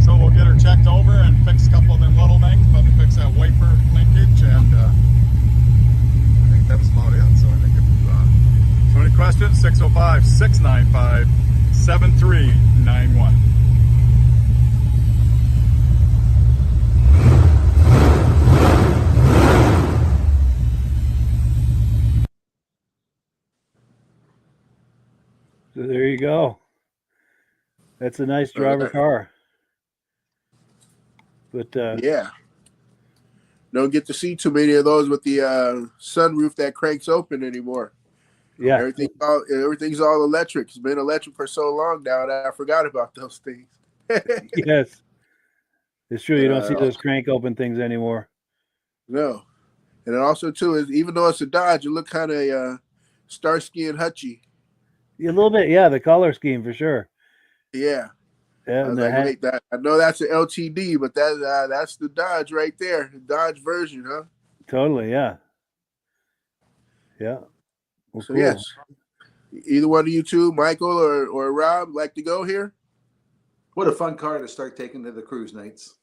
So we'll get her checked over and fix a couple of them little things, but we fix that wiper linkage, and that's about it. So I think if so any questions, 605-695-7391. So there you go. That's a nice driver car. But yeah. Don't get to see too many of those with the sunroof that cranks open anymore. Yeah, everything's all electric. It's been electric for so long now that I forgot about those things. Yes, it's true. You don't see those crank open things anymore. No, and it also too is, even though it's a Dodge, it look kind of Starsky and Hutchy. A little bit, yeah. The color scheme for sure. Yeah, Yeah, I was and like, wait, that I know that's an LTD, but that's the Dodge right there, the Dodge version, huh? totally, yeah. Yeah. Well, So cool. yes, either one of you two, Michael or Rob, like to go here? What a fun car to start taking to the cruise nights.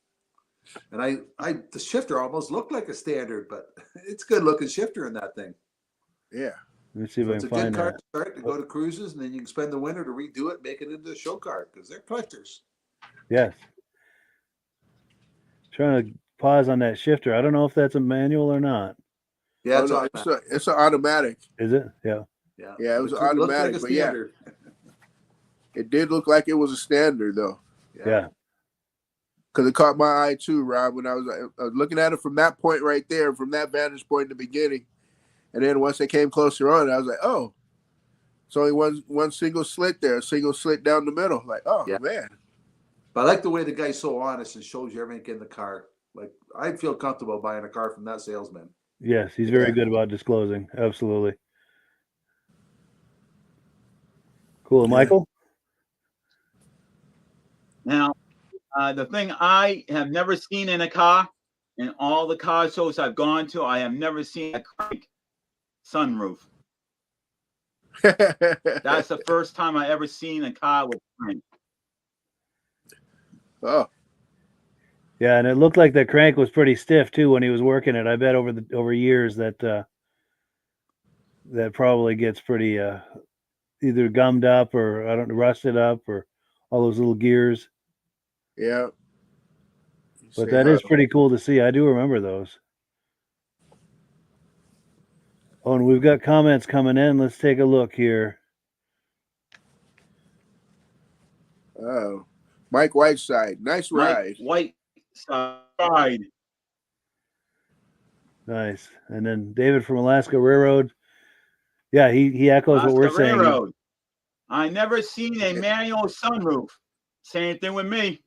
And the shifter almost looked like a standard, but it's a good looking shifter in that thing. Yeah. Let me see if I It's can a good find car that. to start to go to cruises, and then you can spend the winter to redo it, make it into a show car because they're collectors. Yes. Trying to pause on that shifter. I don't know if that's a manual or not. Yeah, Oh, it's an automatic. Is it? Yeah. Yeah, it was It automatic, looked like a but yeah, standard. it did look like it was a standard though. Yeah. Because it caught my eye too, Rob, when I was looking at it from that point right there, from that vantage point in the beginning. And then once they came closer on, I was like, oh, it's only one single slit there, a single slit down the middle. Like, oh, man. But I like the way the guy's so honest and shows you everything in the car. Like, I'd feel comfortable buying a car from that salesman. Yes, he's very good about disclosing. Absolutely. Cool. Michael? Now, the thing I have never seen in a car, in all the car shows I've gone to, I have never seen a crank sunroof. That's the first time I ever seen a car with crank. Oh. Yeah, and it looked like the crank was pretty stiff too when he was working it. I bet over years that that probably gets pretty either gummed up or rusted up or all those little gears. Yeah. But that is pretty cool to see. I do remember those. Oh, and we've got comments coming in. Let's take a look here. Oh, Mike Whiteside, nice ride. Whiteside. Nice. And then David from Alaska Railroad. Yeah, he echoes what we're saying. Railroad. I never seen a manual sunroof. Same thing with me.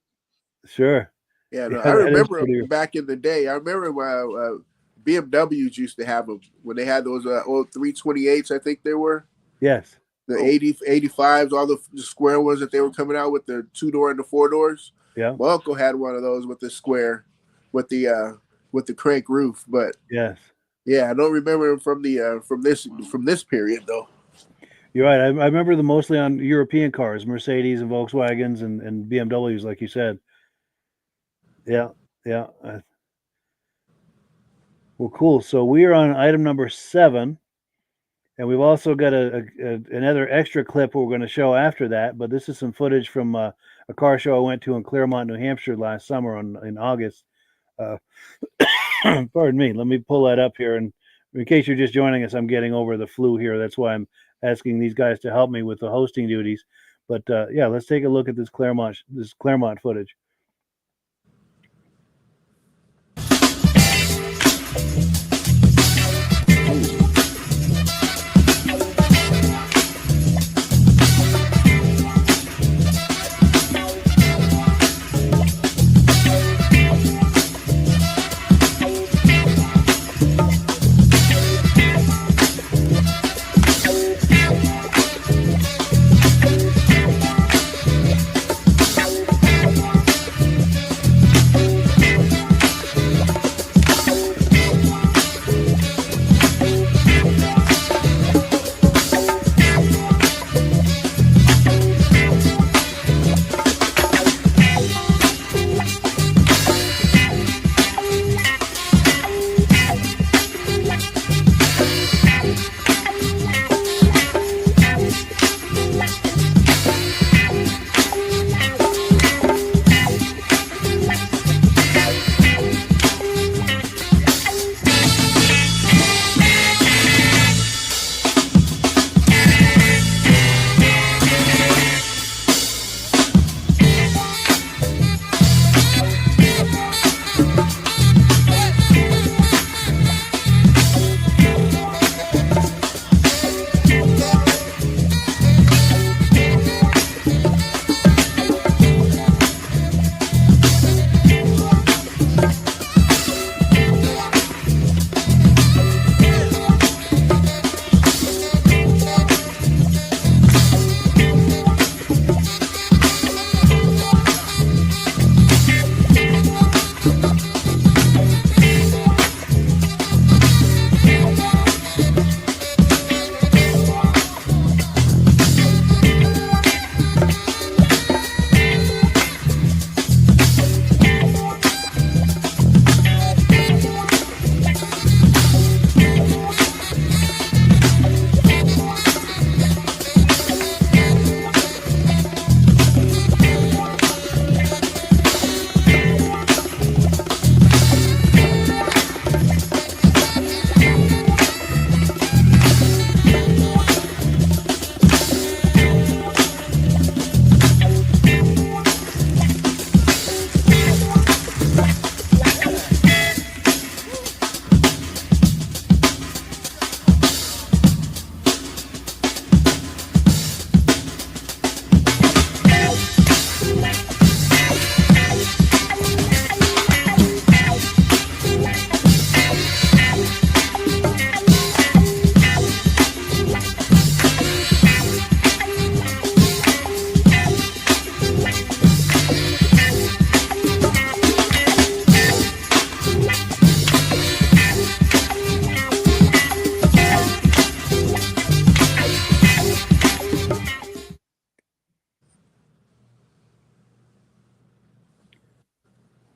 Sure. Yeah, no, I remember back in the day. I remember when BMWs used to have them when they had those old 328s, I think they were. Yes. The 85s, all the square ones that they were coming out with, the 2-door and the 4-doors. Yeah. My uncle had one of those with the square, with the crank roof. But yes. Yeah, I don't remember them from this period though. You're right. I remember them mostly on European cars, Mercedes and Volkswagens and BMWs, like you said. Yeah, yeah. Well, cool. So we are on item number 7, and we've also got another extra clip we're going to show after that. But this is some footage from a car show I went to in Claremont, New Hampshire last summer in August. Pardon me. Let me pull that up here. And in case you're just joining us, I'm getting over the flu here. That's why I'm asking these guys to help me with the hosting duties. But yeah, let's take a look at this Claremont footage.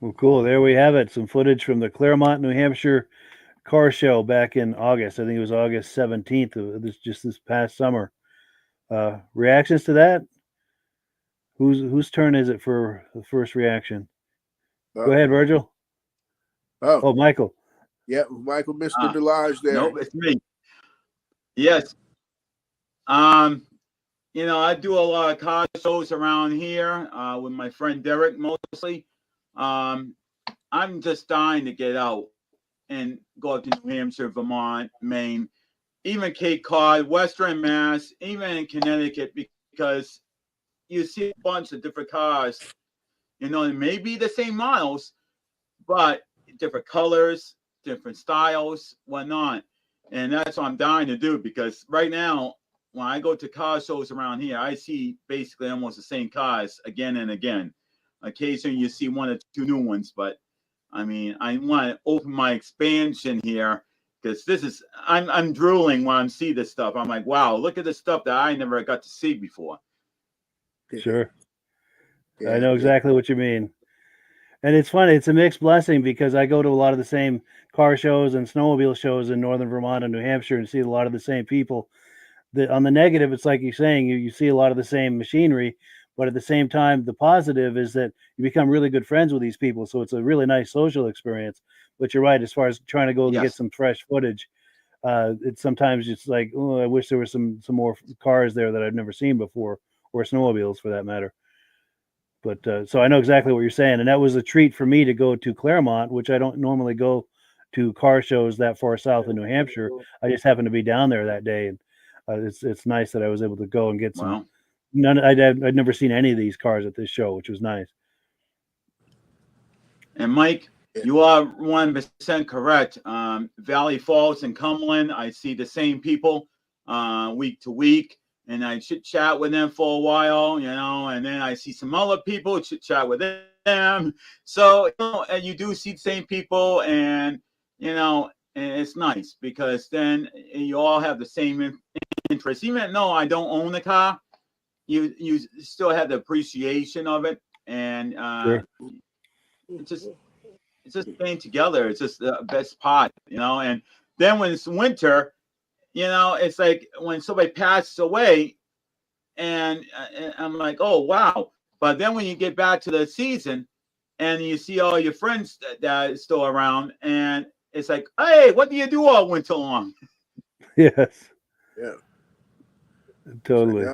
Well, cool. There we have it. Some footage from the Claremont, New Hampshire Car Show back in August. I think it was August 17th of this past summer. Reactions to that? Whose turn is it for the first reaction? Go ahead, Virgil. Oh, Michael. Yeah, Michael, Mr. Delage there. Nope, it's me. Yes. You know, I do a lot of car shows around here with my friend Derek mostly. I'm just dying to get out and go up to New Hampshire, Vermont, Maine, even Cape Cod, Western Mass, even in Connecticut, because you see a bunch of different cars. You know, it may be the same models, but different colors, different styles, whatnot. And that's what I'm dying to do, because right now, when I go to car shows around here, I see basically almost the same cars again and again. Occasionally you see one or two new ones, but I mean, I want to open my expansion here, because this is, I'm drooling when I see this stuff. I'm like, wow, look at the stuff that I never got to see before. Sure. Yeah, I know exactly what you mean. And it's funny, it's a mixed blessing, because I go to a lot of the same car shows and snowmobile shows in northern Vermont and New Hampshire and see a lot of the same people. On the negative, it's like you're saying, you see a lot of the same machinery, but at the same time, the positive is that you become really good friends with these people. So it's a really nice social experience. But you're right, as far as trying to go and get some fresh footage, it's sometimes it's like, oh, I wish there were some more cars there that I've never seen before, or snowmobiles for that matter. But so I know exactly what you're saying, and that was a treat for me to go to Claremont, which I don't normally go to car shows that far south in New Hampshire. I just happened to be down there that day, and it's nice that I was able to go and get some. I'd never seen any of these cars at this show, which was nice. And Mike, you are 100% correct. Valley Falls and Cumberland, I see the same people week to week, and I chit chat with them for a while, you know, and then I see some other people, chit chat with them. So, you know, and you do see the same people, and you know, and it's nice, because then you all have the same interest. Even though I don't own the car, you still have the appreciation of it, and it's just staying together. It's just the best part, you know. And then when it's winter, you know, it's like when somebody passes away, and I'm like, oh wow. But then when you get back to the season, and you see all your friends that are still around, and it's like, hey, what do you do all winter long? Yes. Yeah. Totally.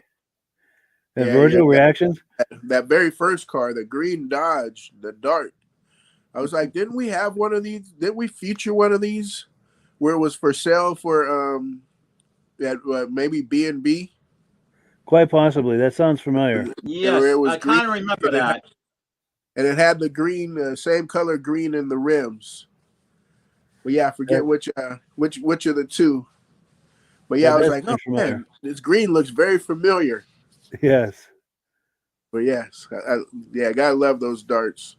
And Virgil, reactions? That very first car, the green Dodge, the Dart. I was like, didn't we have one of these? Didn't we feature one of these where it was for sale for maybe B&B? Quite possibly. That sounds familiar. Yes, I kind of remember that. And it had the green, same color green in the rims. But yeah, I forget which of the two. But yeah, I was like, oh man, this green looks very familiar. Yes. But yes, I gotta love those Darts.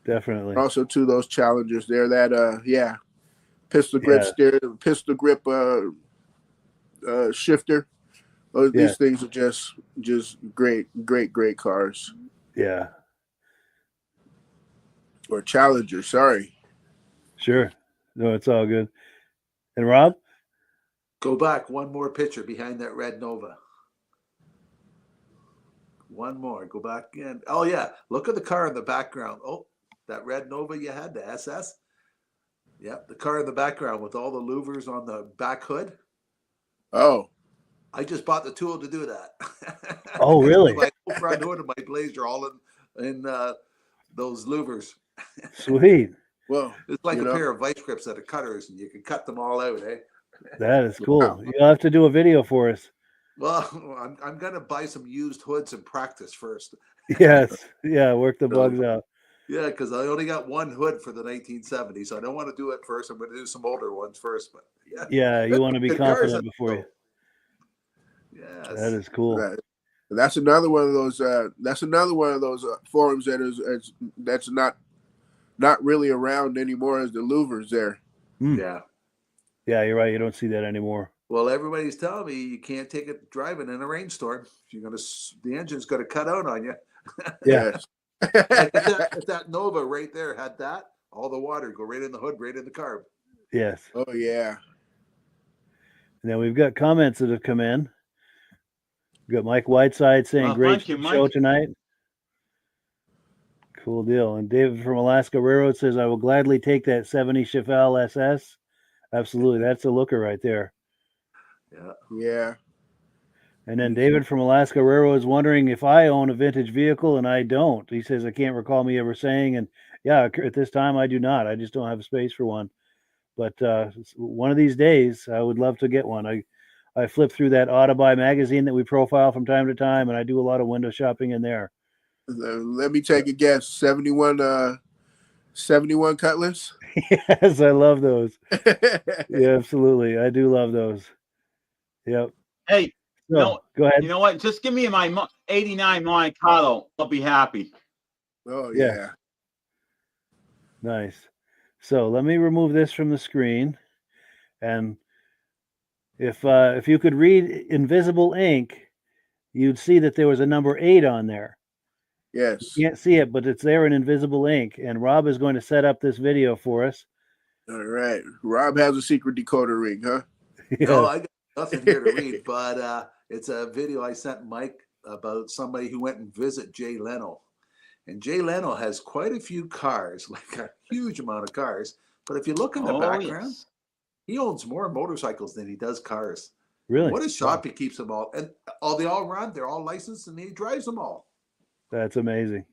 Definitely. Also, too, those Challengers there. That pistol grip steer, pistol grip shifter. These things are just great cars. Yeah. Or Challenger, sorry. Sure. No, it's all good. And Rob? Go back one more picture behind that red Nova. One more. Go back in. Oh, yeah. Look at the car in the background. Oh, that red Nova you had, the SS. Yep, the car in the background with all the louvers on the back hood. Oh. I just bought the tool to do that. Oh, really? My front hood and my Blazer all in those louvers. Sweet. Well, it's like a pair of vice grips at a cutters, and you can cut them all out, eh? That is cool. Wow. You'll have to do a video for us. Well, I'm gonna buy some used hoods and practice first. Yes. Yeah, work the bugs out. Yeah, because I only got one hood for the 1970s, so I don't want to do it first. I'm going to do some older ones first, but yeah. Yeah, you want to be confident before you. Yes. That is cool. That's another one of those. That's another one of those forums that's not really around anymore. As the louvers there. Yeah. Yeah, you're right. You don't see that anymore. Well, everybody's telling me you can't take it driving in a rainstorm. The engine's going to cut out on you. Yeah. if that Nova right there had that, all the water go right in the hood, right in the carb. Yes. Oh yeah. Now we've got comments that have come in. We've got Mike Whiteside saying, great thank you, show Mike. tonight. Cool deal. And David from Alaska Railroad says, I will gladly take that 70 Chevelle SS. Absolutely. That's a looker right there. Yeah. Yeah. And then David from Alaska Railroad is wondering if I own a vintage vehicle, and I don't. He says, I can't recall me ever saying, and yeah, at this time I do not. I just don't have space for one. But one of these days, I would love to get one. I flip through that Autobuy magazine that we profile from time to time, and I do a lot of window shopping in there. Let me take a guess. 71 Cutlass. Yes, I love those. Yeah, absolutely. I do love those. Yep. Hey, So, go ahead. You know what? Just give me my 89 Monte Carlo. I'll be happy. Oh yeah. Nice. So let me remove this from the screen, and if you could read invisible ink, you'd see that there was a number 8 on there. Yes. You can't see it, but it's there in invisible ink. And Rob is going to set up this video for us. All right. Rob has a secret decoder ring, huh? No, I got nothing here to read, but it's a video I sent Mike about somebody who went and visit Jay Leno. And Jay Leno has quite a few cars, like a huge amount of cars. But if you look in the background, he owns more motorcycles than he does cars. Really? What a shop he keeps them all. And they all run, they're all licensed, and he drives them all. That's amazing.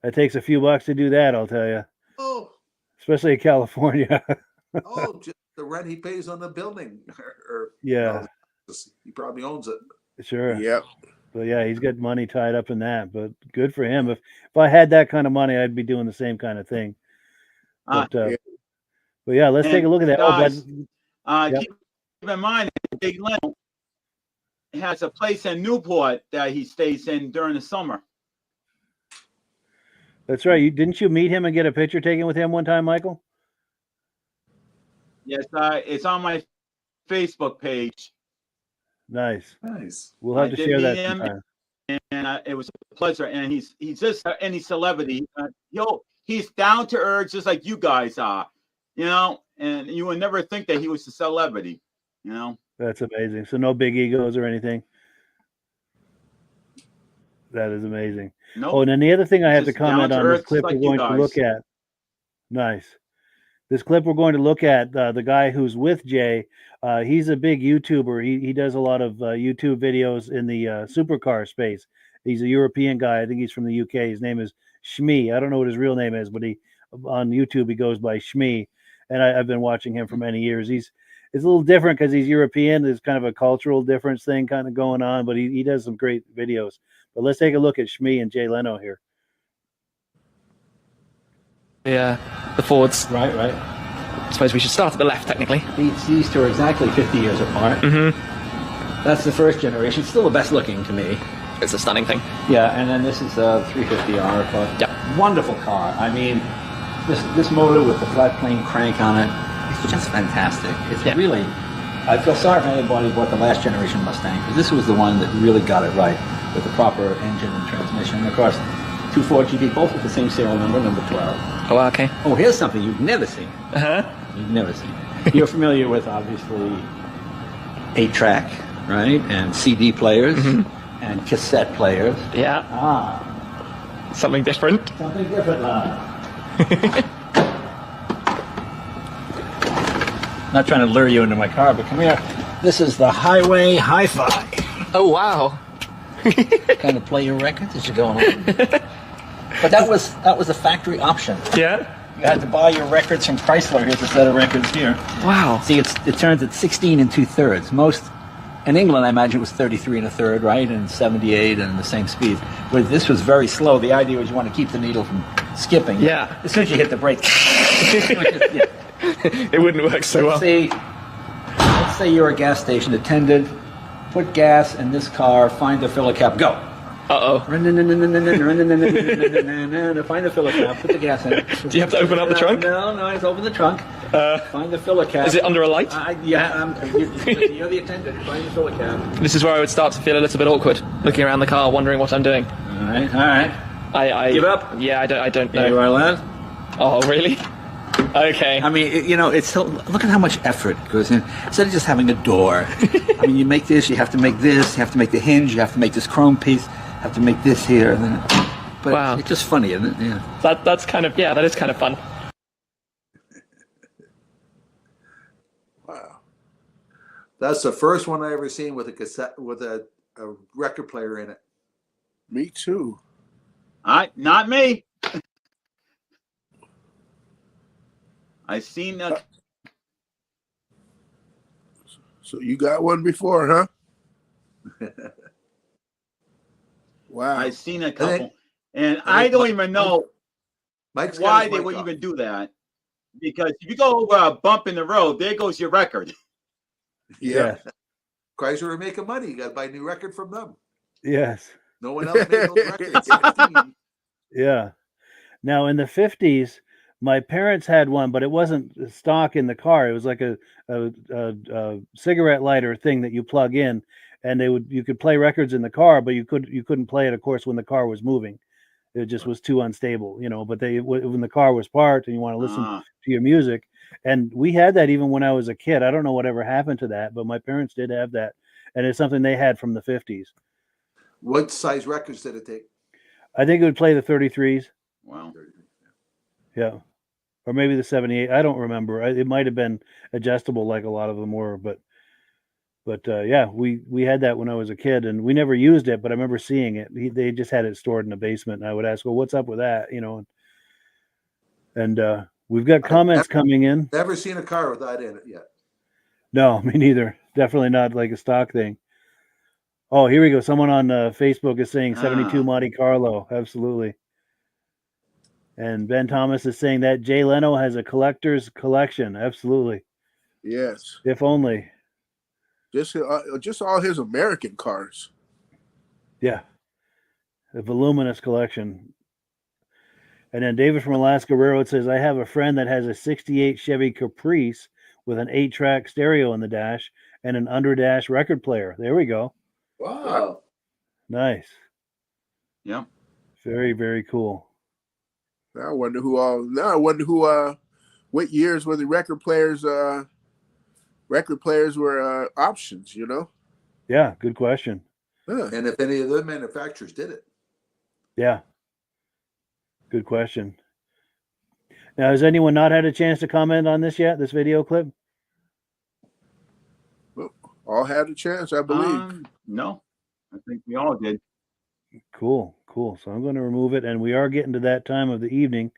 It takes a few bucks to do that, I'll tell you. Oh. Especially in California. Oh, just the rent he pays on the building. Yeah. He probably owns it. Sure. Yep. But yeah, he's got money tied up in that. But good for him. If I had that kind of money, I'd be doing the same kind of thing. But yeah, let's take a look at that. Guys, keep in mind, Jay Leno has a place in Newport that he stays in during the summer. That's right. Didn't you meet him and get a picture taken with him one time, Michael? Yes, it's on my Facebook page. Nice. Nice. We'll have to share that sometime. And it was a pleasure. And he's just any celebrity. He's down to earth, just like you guys are. You know, and you would never think that he was a celebrity. You know. That's amazing. So no big egos or anything. That is amazing. Nope. Oh, and then the other thing I have to comment on this clip like we're going to look at. Nice. This clip we're going to look at, the guy who's with Jay, he's a big YouTuber. He does a lot of YouTube videos in the supercar space. He's a European guy. I think he's from the UK. His name is Shmee. I don't know what his real name is, but on YouTube he goes by Shmee. And I've been watching him for many years. It's a little different because he's European. There's kind of a cultural difference thing kind of going on, but he does some great videos. But let's take a look at Shmee and Jay Leno here. Yeah, the Fords. Right. I suppose we should start at the left, technically. These two are exactly 50 years apart. Mm-hmm. That's the first generation. Still the best looking to me. It's a stunning thing. Yeah, and then this is a 350R. But yeah. Wonderful car. I mean, this motor with the flat plane crank on it, it's just fantastic. It's really, I feel sorry for anybody who bought the last generation Mustang, because this was the one that really got it right with the proper engine and transmission. And of course, 2.4 GD, both with the same serial number, number 12. Oh, okay. Oh, here's something you've never seen. Uh-huh. You've never seen. You're familiar with, obviously, 8-track, right? And CD players and cassette players. Yeah. Something different. Something different, Not trying to lure you into my car, but come here. This is the Highway Hi-Fi. Oh, wow. Kind of play your records as you go along. But that was a factory option. Yeah. You had to buy your records from Chrysler. Here's a set of records here. Wow. See, it turns at 16 2/3. Most in England, I imagine it was 33 1/3, right, and 78 and the same speed. Where this was very slow. The idea was you want to keep the needle from skipping. Yeah. As soon as you hit the brake, it wouldn't work so well. Let's say you're a gas station attendant. Put gas in this car. Find the filler cap. Go. Uh-oh. Find the filler cap. Put the gas in. Do you have to open up the trunk? No, just open the trunk. Find the filler cap. Is it under a light? Yeah, you're the attendant. Find the filler cap. This is where I would start to feel a little bit awkward, looking around the car, wondering what I'm doing. All right. I Give up? Yeah, I don't know. You want to land? Oh, really? Okay. I mean, you know, it's so, look at how much effort goes in. Instead of just having a door, I mean, you make this, you have to make this, you have to make the hinge, you have to make this chrome piece, you have to make this here, and then. But wow. It's just funny, isn't it? Yeah. That's kind of, that is kind of fun. Wow. That's the first one I ever seen with a cassette with a record player in it. Me too. Not me. I seen that. So you got one before, huh? Wow. I seen a couple, and I don't even know why they would even do that. Because if you go over a bump in the road, there goes your record. Yeah. Chrysler were making money. You got to buy a new record from them. Yes. No one else made those records. Yeah. Now in the 50s, my parents had one, but it wasn't stock in the car. It was like a cigarette lighter thing that you plug in, and you could play records in the car, but you couldn't play it, of course, when the car was moving. It just was too unstable, you know. But when the car was parked and you want to listen to your music, and we had that even when I was a kid. I don't know whatever happened to that, but my parents did have that, and it's something they had from the 50s. What size records did it take? I think it would play the 33s. Wow. Yeah. Or maybe the 78. I don't remember. It might have been adjustable like a lot of them were, but yeah, we had that when I was a kid, and we never used it, but I remember seeing it. They just had it stored in the basement, and I would ask, well, what's up with that? You know, and we've got comments coming in. Never seen a car with that in it yet. No, me neither. Definitely not like a stock thing. Oh, here we go. Someone on Facebook is saying 72 Monte Carlo. Absolutely. And Ben Thomas is saying that Jay Leno has a collector's collection. Absolutely. Yes. If only. Just all his American cars. Yeah. A voluminous collection. And then David from Alaska Railroad says, I have a friend that has a 68 Chevy Caprice with an 8-track stereo in the dash and an under-dash record player. There we go. Wow. Nice. Yeah. Very, very cool. Now I wonder what years were the record players were options, you know? Yeah, good question. Huh. And if any of the manufacturers did it. Yeah. Good question. Now, has anyone not had a chance to comment on this yet, this video clip? Well, all had a chance, I believe. No, I think we all did. Cool. So I'm going to remove it, and we are getting to that time of the evening.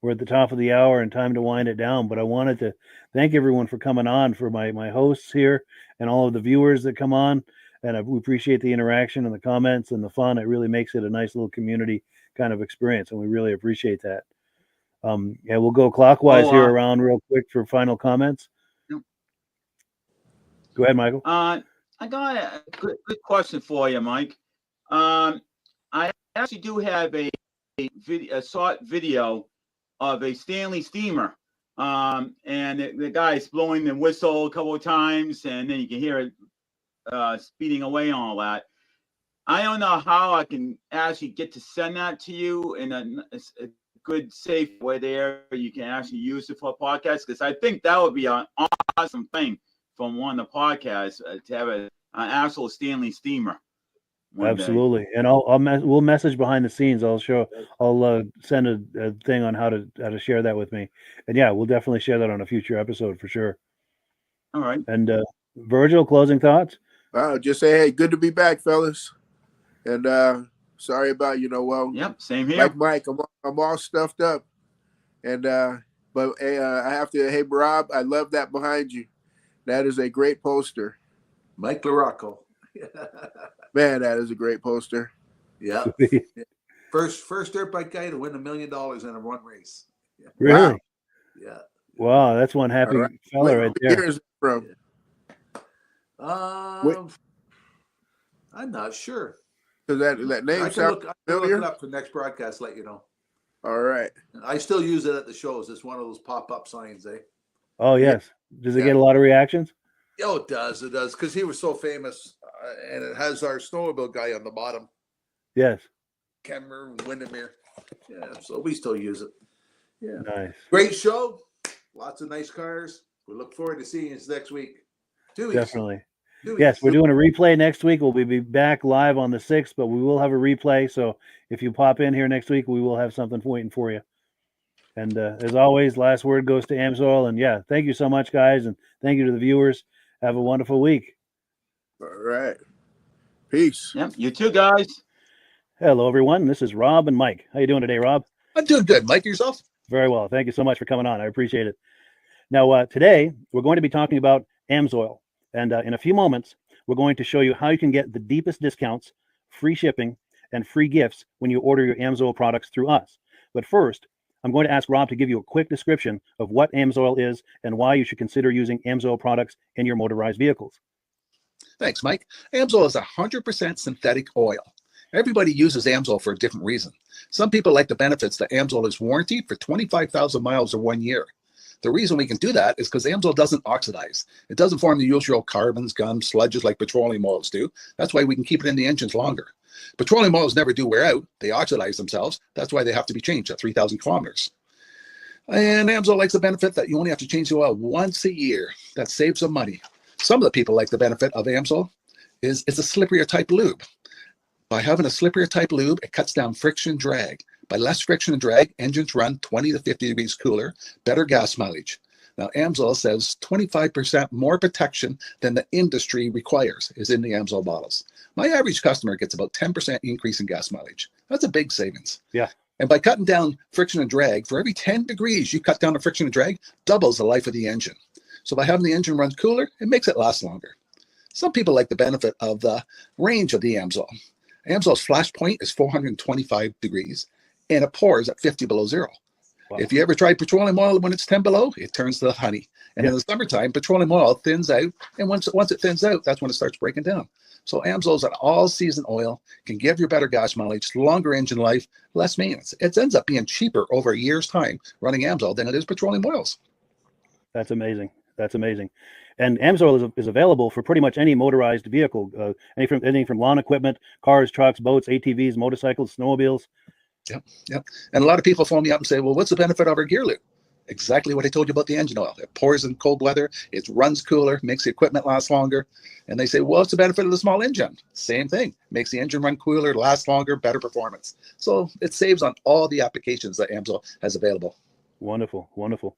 We're at the top of the hour and time to wind it down, but I wanted to thank everyone for coming on, for my hosts here and all of the viewers that come on, and we appreciate the interaction and the comments and the fun. It really makes it a nice little community kind of experience, and we really appreciate that. Yeah, we'll go clockwise here around real quick for final comments. Yep. Go ahead, Michael. I got a good question for you, Mike. I actually do have a short video of a Stanley steamer, and the guy's blowing the whistle a couple of times, and then you can hear it speeding away and all that. I don't know how I can actually get to send that to you in a good, safe way there. You can actually use it for a podcast, because I think that would be an awesome thing from one of the podcasts to have an actual Stanley steamer. Absolutely. And we'll message behind the scenes. I'll send a thing on how to share that with me. And yeah, we'll definitely share that on a future episode for sure. All right. And Virgil, closing thoughts? Just say, hey, good to be back, fellas. And sorry about, yep, same here. Like Mike, I'm all stuffed up. And but hey, I have to, hey Rob, I love that behind you. That is a great poster. Mike LaRocco. Man, that is a great poster. Yeah. First dirt bike guy to win $1 million in a one race. Yeah. Really? Wow. Yeah. Wow, that's one happy fella right there. Where is it from? I'm not sure. Because that name sounds familiar. Look it up for the next broadcast, let you know. All right. I still use it at the shows. It's one of those pop-up signs, eh? Oh, yes. Does it get a lot of reactions? Oh, it does. It does. Because he was so famous. And it has our snowmobile guy on the bottom. Yes. Cameron Windermere. Yeah, so we still use it. Yeah. Nice. Great show. Lots of nice cars. We look forward to seeing you next week. 2 weeks. Definitely. 2 Yes, weeks. we're doing a replay next week. We'll be back live on the 6th, but we will have a replay. So if you pop in here next week, we will have something waiting for you. And as always, last word goes to Amsoil. And yeah, thank you so much, guys. And thank you to the viewers. Have a wonderful week. All right. Peace. Yep. You too, guys. Hello, everyone. This is Rob and Mike. How you doing today, Rob? I'm doing good. Mike, yourself? Very well. Thank you so much for coming on. I appreciate it. Now, today, we're going to be talking about Amsoil. And in a few moments, we're going to show you how you can get the deepest discounts, free shipping, and free gifts when you order your Amsoil products through us. But first, I'm going to ask Rob to give you a quick description of what Amsoil is and why you should consider using Amsoil products in your motorized vehicles. Thanks, Mike. Amsoil is 100% synthetic oil. Everybody uses Amsoil for a different reason. Some people like the benefits that Amsoil is warranted for 25,000 miles or 1 year. The reason we can do that is because Amsoil doesn't oxidize. It doesn't form the usual carbons, gums, sludges like petroleum oils do. That's why we can keep it in the engines longer. Petroleum oils never do wear out. They oxidize themselves. That's why they have to be changed at 3,000 kilometers. And Amsoil likes the benefit that you only have to change the oil once a year. That saves some money. Some of the people like the benefit of Amsoil is it's a slipperier type lube. By having a slipperier type lube, it cuts down friction drag. By less friction and drag, engines run 20 to 50 degrees cooler, better gas mileage. Now, Amsoil says 25% more protection than the industry requires is in the Amsoil bottles. My average customer gets about 10% increase in gas mileage. That's a big savings. Yeah. And by cutting down friction and drag, for every 10 degrees you cut down the friction and drag, doubles the life of the engine. So by having the engine run cooler, it makes it last longer. Some people like the benefit of the range of the Amsoil. Amsoil's flash point is 425 degrees, and it pours at 50 below zero. Wow. If you ever tried petroleum oil when it's 10 below, it turns to honey. And in the summertime, petroleum oil thins out, and once it thins out, that's when it starts breaking down. So Amsoil is an all-season oil, can give you better gas mileage, longer engine life, less maintenance. It ends up being cheaper over a year's time running Amsoil than it is petroleum oils. That's amazing. That's amazing. And Amsoil is available for pretty much any motorized vehicle, anything from lawn equipment, cars, trucks, boats, ATVs, motorcycles, snowmobiles. Yep. And a lot of people phone me up and say, well, what's the benefit of our gear lube? Exactly what I told you about the engine oil. It pours in cold weather, it runs cooler, makes the equipment last longer. And they say, well, what's the benefit of the small engine? Same thing. Makes the engine run cooler, last longer, better performance. So it saves on all the applications that Amsoil has available. Wonderful, wonderful.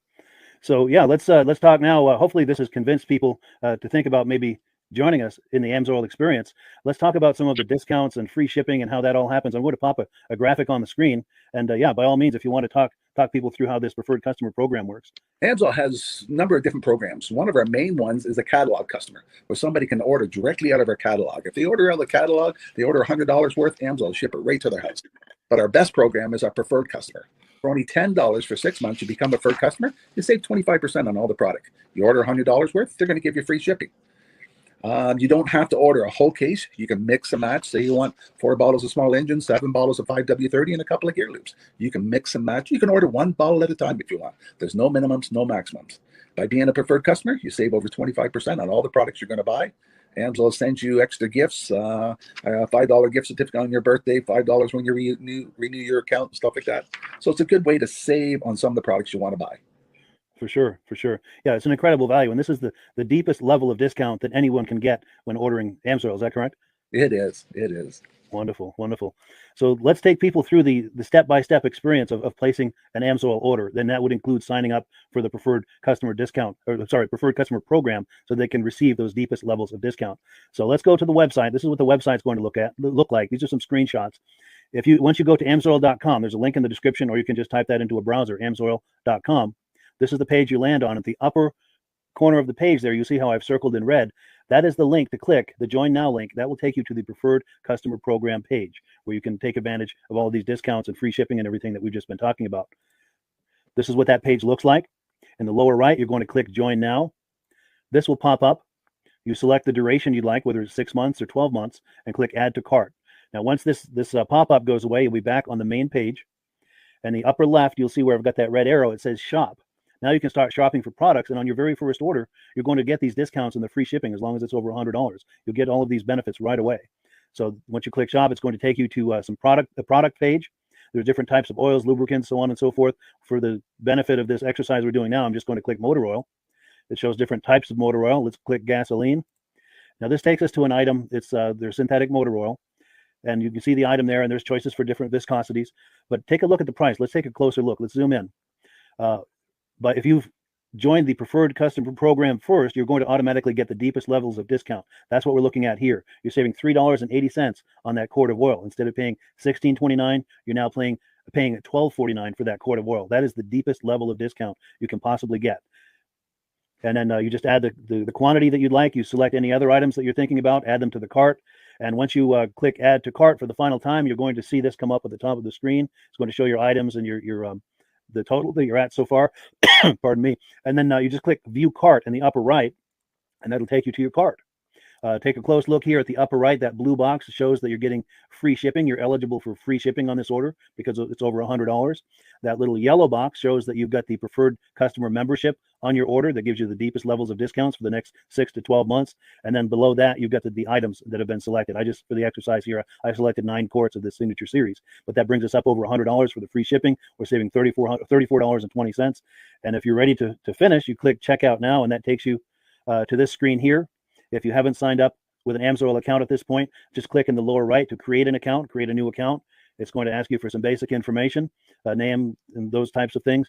So yeah, let's talk now. Hopefully this has convinced people to think about maybe joining us in the Amsoil experience. Let's talk about some of the discounts and free shipping and how that all happens. I'm going to pop a graphic on the screen. And yeah, by all means, if you want to talk people through how this preferred customer program works. Amsoil has a number of different programs. One of our main ones is a catalog customer, where somebody can order directly out of our catalog. If they order out of the catalog, they order $100 worth, Amsoil will ship it right to their house. But our best program is our preferred customer. For only $10 for 6 months, you become a preferred customer, you save 25% on all the product. You order $100 worth, they're going to give you free shipping. You don't have to order a whole case. You can mix and match. Say you want 4 bottles of small engine, 7 bottles of 5W30, and a couple of gear loops. You can mix and match. You can order 1 bottle at a time if you want. There's no minimums, no maximums. By being a preferred customer, you save over 25% on all the products you're going to buy. Amsoil sends you extra gifts, a $5 gift certificate on your birthday, $5 when you renew your account, and stuff like that. So it's a good way to save on some of the products you want to buy. For sure, for sure. Yeah, it's an incredible value. And this is the deepest level of discount that anyone can get when ordering Amsoil. Is that correct? It is. It is. Wonderful, wonderful. So let's take people through the step-by-step experience of placing an Amsoil order. Then that would include signing up for the preferred customer discount, preferred customer program, so they can receive those deepest levels of discount. So let's go to the website. This is what the website's going to look like. These are some screenshots. Once you go to amsoil.com, there's a link in the description, or you can just type that into a browser, amsoil.com. This is the page you land on. At the upper corner of the page there, you see how I've circled in red. That is the link to click, the Join Now link. That will take you to the Preferred Customer Program page, where you can take advantage of all of these discounts and free shipping and everything that we've just been talking about. This is what that page looks like. In the lower right, you're going to click Join Now. This will pop up. You select the duration you'd like, whether it's 6 months or 12 months, and click Add to Cart. Now, once this pop-up goes away, you'll be back on the main page. And the upper left, you'll see where I've got that red arrow. It says Shop. Now you can start shopping for products, and on your very first order, you're going to get these discounts and the free shipping as long as it's over $100. You'll get all of these benefits right away. So once you click Shop, it's going to take you to the product page. There's different types of oils, lubricants, so on and so forth. For the benefit of this exercise we're doing now, I'm just going to click motor oil. It shows different types of motor oil. Let's click gasoline. Now this takes us to an item. It's their synthetic motor oil. And you can see the item there, and there's choices for different viscosities. But take a look at the price. Let's take a closer look. Let's zoom in. But if you've joined the preferred customer program first, you're going to automatically get the deepest levels of discount. That's what we're looking at here. You're saving $3.80 on that quart of oil. Instead of paying $16.29, you're now paying $12.49 for that quart of oil. That is the deepest level of discount you can possibly get. And then you just add the quantity that you'd like. You select any other items that you're thinking about, add them to the cart. And once you click add to cart for the final time, you're going to see this come up at the top of the screen. It's going to show your items and your the total that you're at so far. Pardon me. And then you just click view cart in the upper right, and that'll take you to your cart. Take a close look here at the upper right. That blue box shows that you're getting free shipping. You're eligible for free shipping on this order because it's over $100. That little yellow box shows that you've got the preferred customer membership on your order that gives you the deepest levels of discounts for the next 6 to 12 months. And then below that, you've got the items that have been selected. For the exercise here, I selected 9 quarts of the signature series, but that brings us up over $100 for the free shipping. We're saving $34.20. And if you're ready to finish, you click checkout now, and that takes you to this screen here. If you haven't signed up with an Amsoil account at this point, just click in the lower right to create an account, create a new account. It's going to ask you for some basic information, name and those types of things.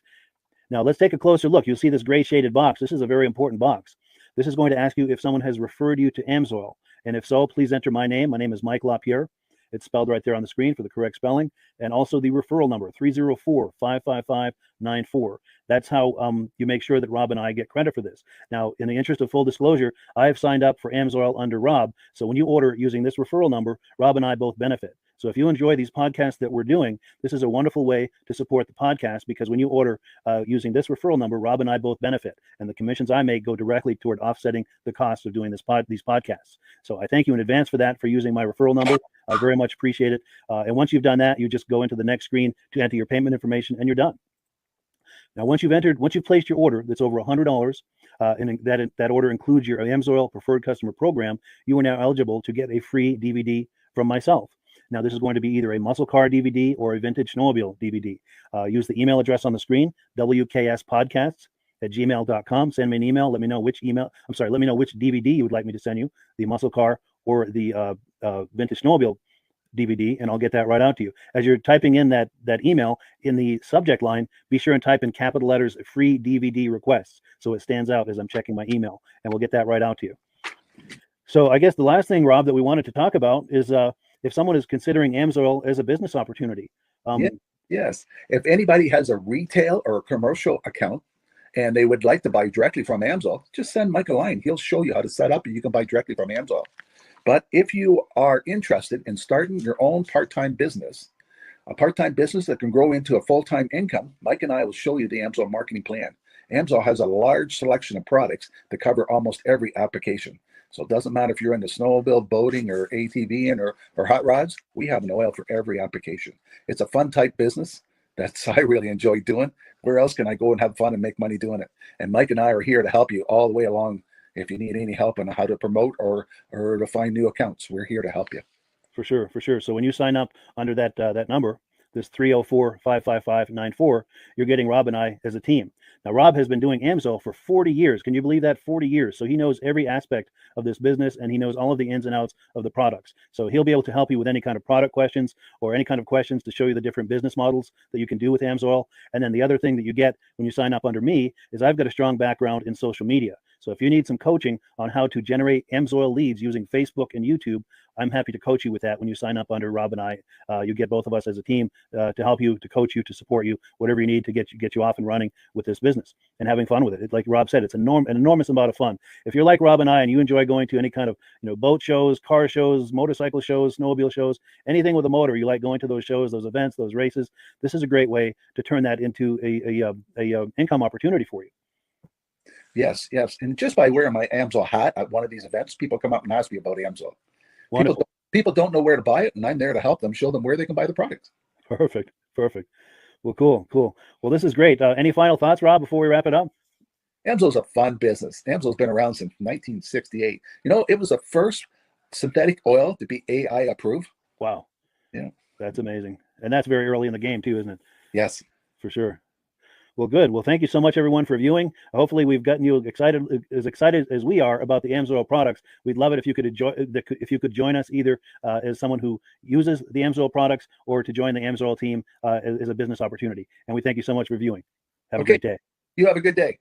Now let's take a closer look. You'll see this gray shaded box. This is a very important box. This is going to ask you if someone has referred you to Amsoil. And if so, please enter my name. My name is Mike LaPierre. It's spelled right there on the screen for the correct spelling. And also the referral number, 304-555-94. That's how you make sure that Rob and I get credit for this. Now, in the interest of full disclosure, I have signed up for Amsoil under Rob. So when you order using this referral number, Rob and I both benefit. So if you enjoy these podcasts that we're doing, this is a wonderful way to support the podcast, because when you order using this referral number, Rob and I both benefit. And the commissions I make go directly toward offsetting the cost of doing these podcasts. So I thank you in advance for that, for using my referral number. I very much appreciate it. And once you've done that, you just go into the next screen to enter your payment information, and you're done. Now, once you've placed your order that's over $100, and that order includes your Amsoil Preferred Customer Program, you are now eligible to get a free DVD from myself. Now, this is going to be either a muscle car DVD or a vintage snowmobile DVD. Use the email address on the screen, wkspodcasts@gmail.com. Send me an email. Let me know which DVD you would like me to send you, the muscle car or the vintage snowmobile DVD, and I'll get that right out to you. As you're typing in that email, in the subject line, be sure and type in capital letters free DVD requests, so it stands out as I'm checking my email, and we'll get that right out to you. So I guess the last thing, Rob, that we wanted to talk about is if someone is considering Amsoil as a business opportunity. Yes. If anybody has a retail or a commercial account and they would like to buy directly from Amsoil, just send Mike a line. He'll show you how to set up, and you can buy directly from Amsoil. But if you are interested in starting your own part-time business, a part-time business that can grow into a full-time income, Mike and I will show you the Amsoil marketing plan. Amsoil has a large selection of products that cover almost every application. So it doesn't matter if you're into snowmobile, boating, or ATVing, or hot rods, we have an oil for every application. It's a fun type business that's I really enjoy doing. Where else can I go and have fun and make money doing it? And Mike and I are here to help you all the way along. If you need any help on how to promote or to find new accounts, we're here to help you. For sure. So when you sign up under that number, this 304-555-94, you're getting Rob and I as a team. Now, Rob has been doing Amsoil for 40 years. Can you believe that? 40 years. So he knows every aspect of this business, and he knows all of the ins and outs of the products. So he'll be able to help you with any kind of product questions or any kind of questions to show you the different business models that you can do with Amsoil. And then the other thing that you get when you sign up under me is I've got a strong background in social media. So if you need some coaching on how to generate Amsoil leads using Facebook and YouTube, I'm happy to coach you with that when you sign up under Rob and I. You get both of us as a team to help you, to coach you, to support you, whatever you need to get you off and running with this business and having fun with it. Like Rob said, it's an enormous amount of fun. If you're like Rob and I and you enjoy going to any kind of boat shows, car shows, motorcycle shows, snowmobile shows, anything with a motor, you like going to those shows, those events, those races, this is a great way to turn that into a income opportunity for you. Yes. And just by wearing my Amsoil hat at one of these events, people come up and ask me about Amsoil. People don't know where to buy it, and I'm there to help them, show them where they can buy the product. Perfect. Well, cool. Well, this is great. Any final thoughts, Rob, before we wrap it up? Amsoil's a fun business. Amsoil's been around since 1968. It was the first synthetic oil to be AI approved. Wow. Yeah. That's amazing. And that's very early in the game too, isn't it? Yes. For sure. Well, good. Well, thank you so much, everyone, for viewing. Hopefully, we've gotten you excited as we are about the Amsoil products. We'd love it if you could join us either as someone who uses the Amsoil products or to join the Amsoil team as a business opportunity. And we thank you so much for viewing. Have a great day. You have a good day.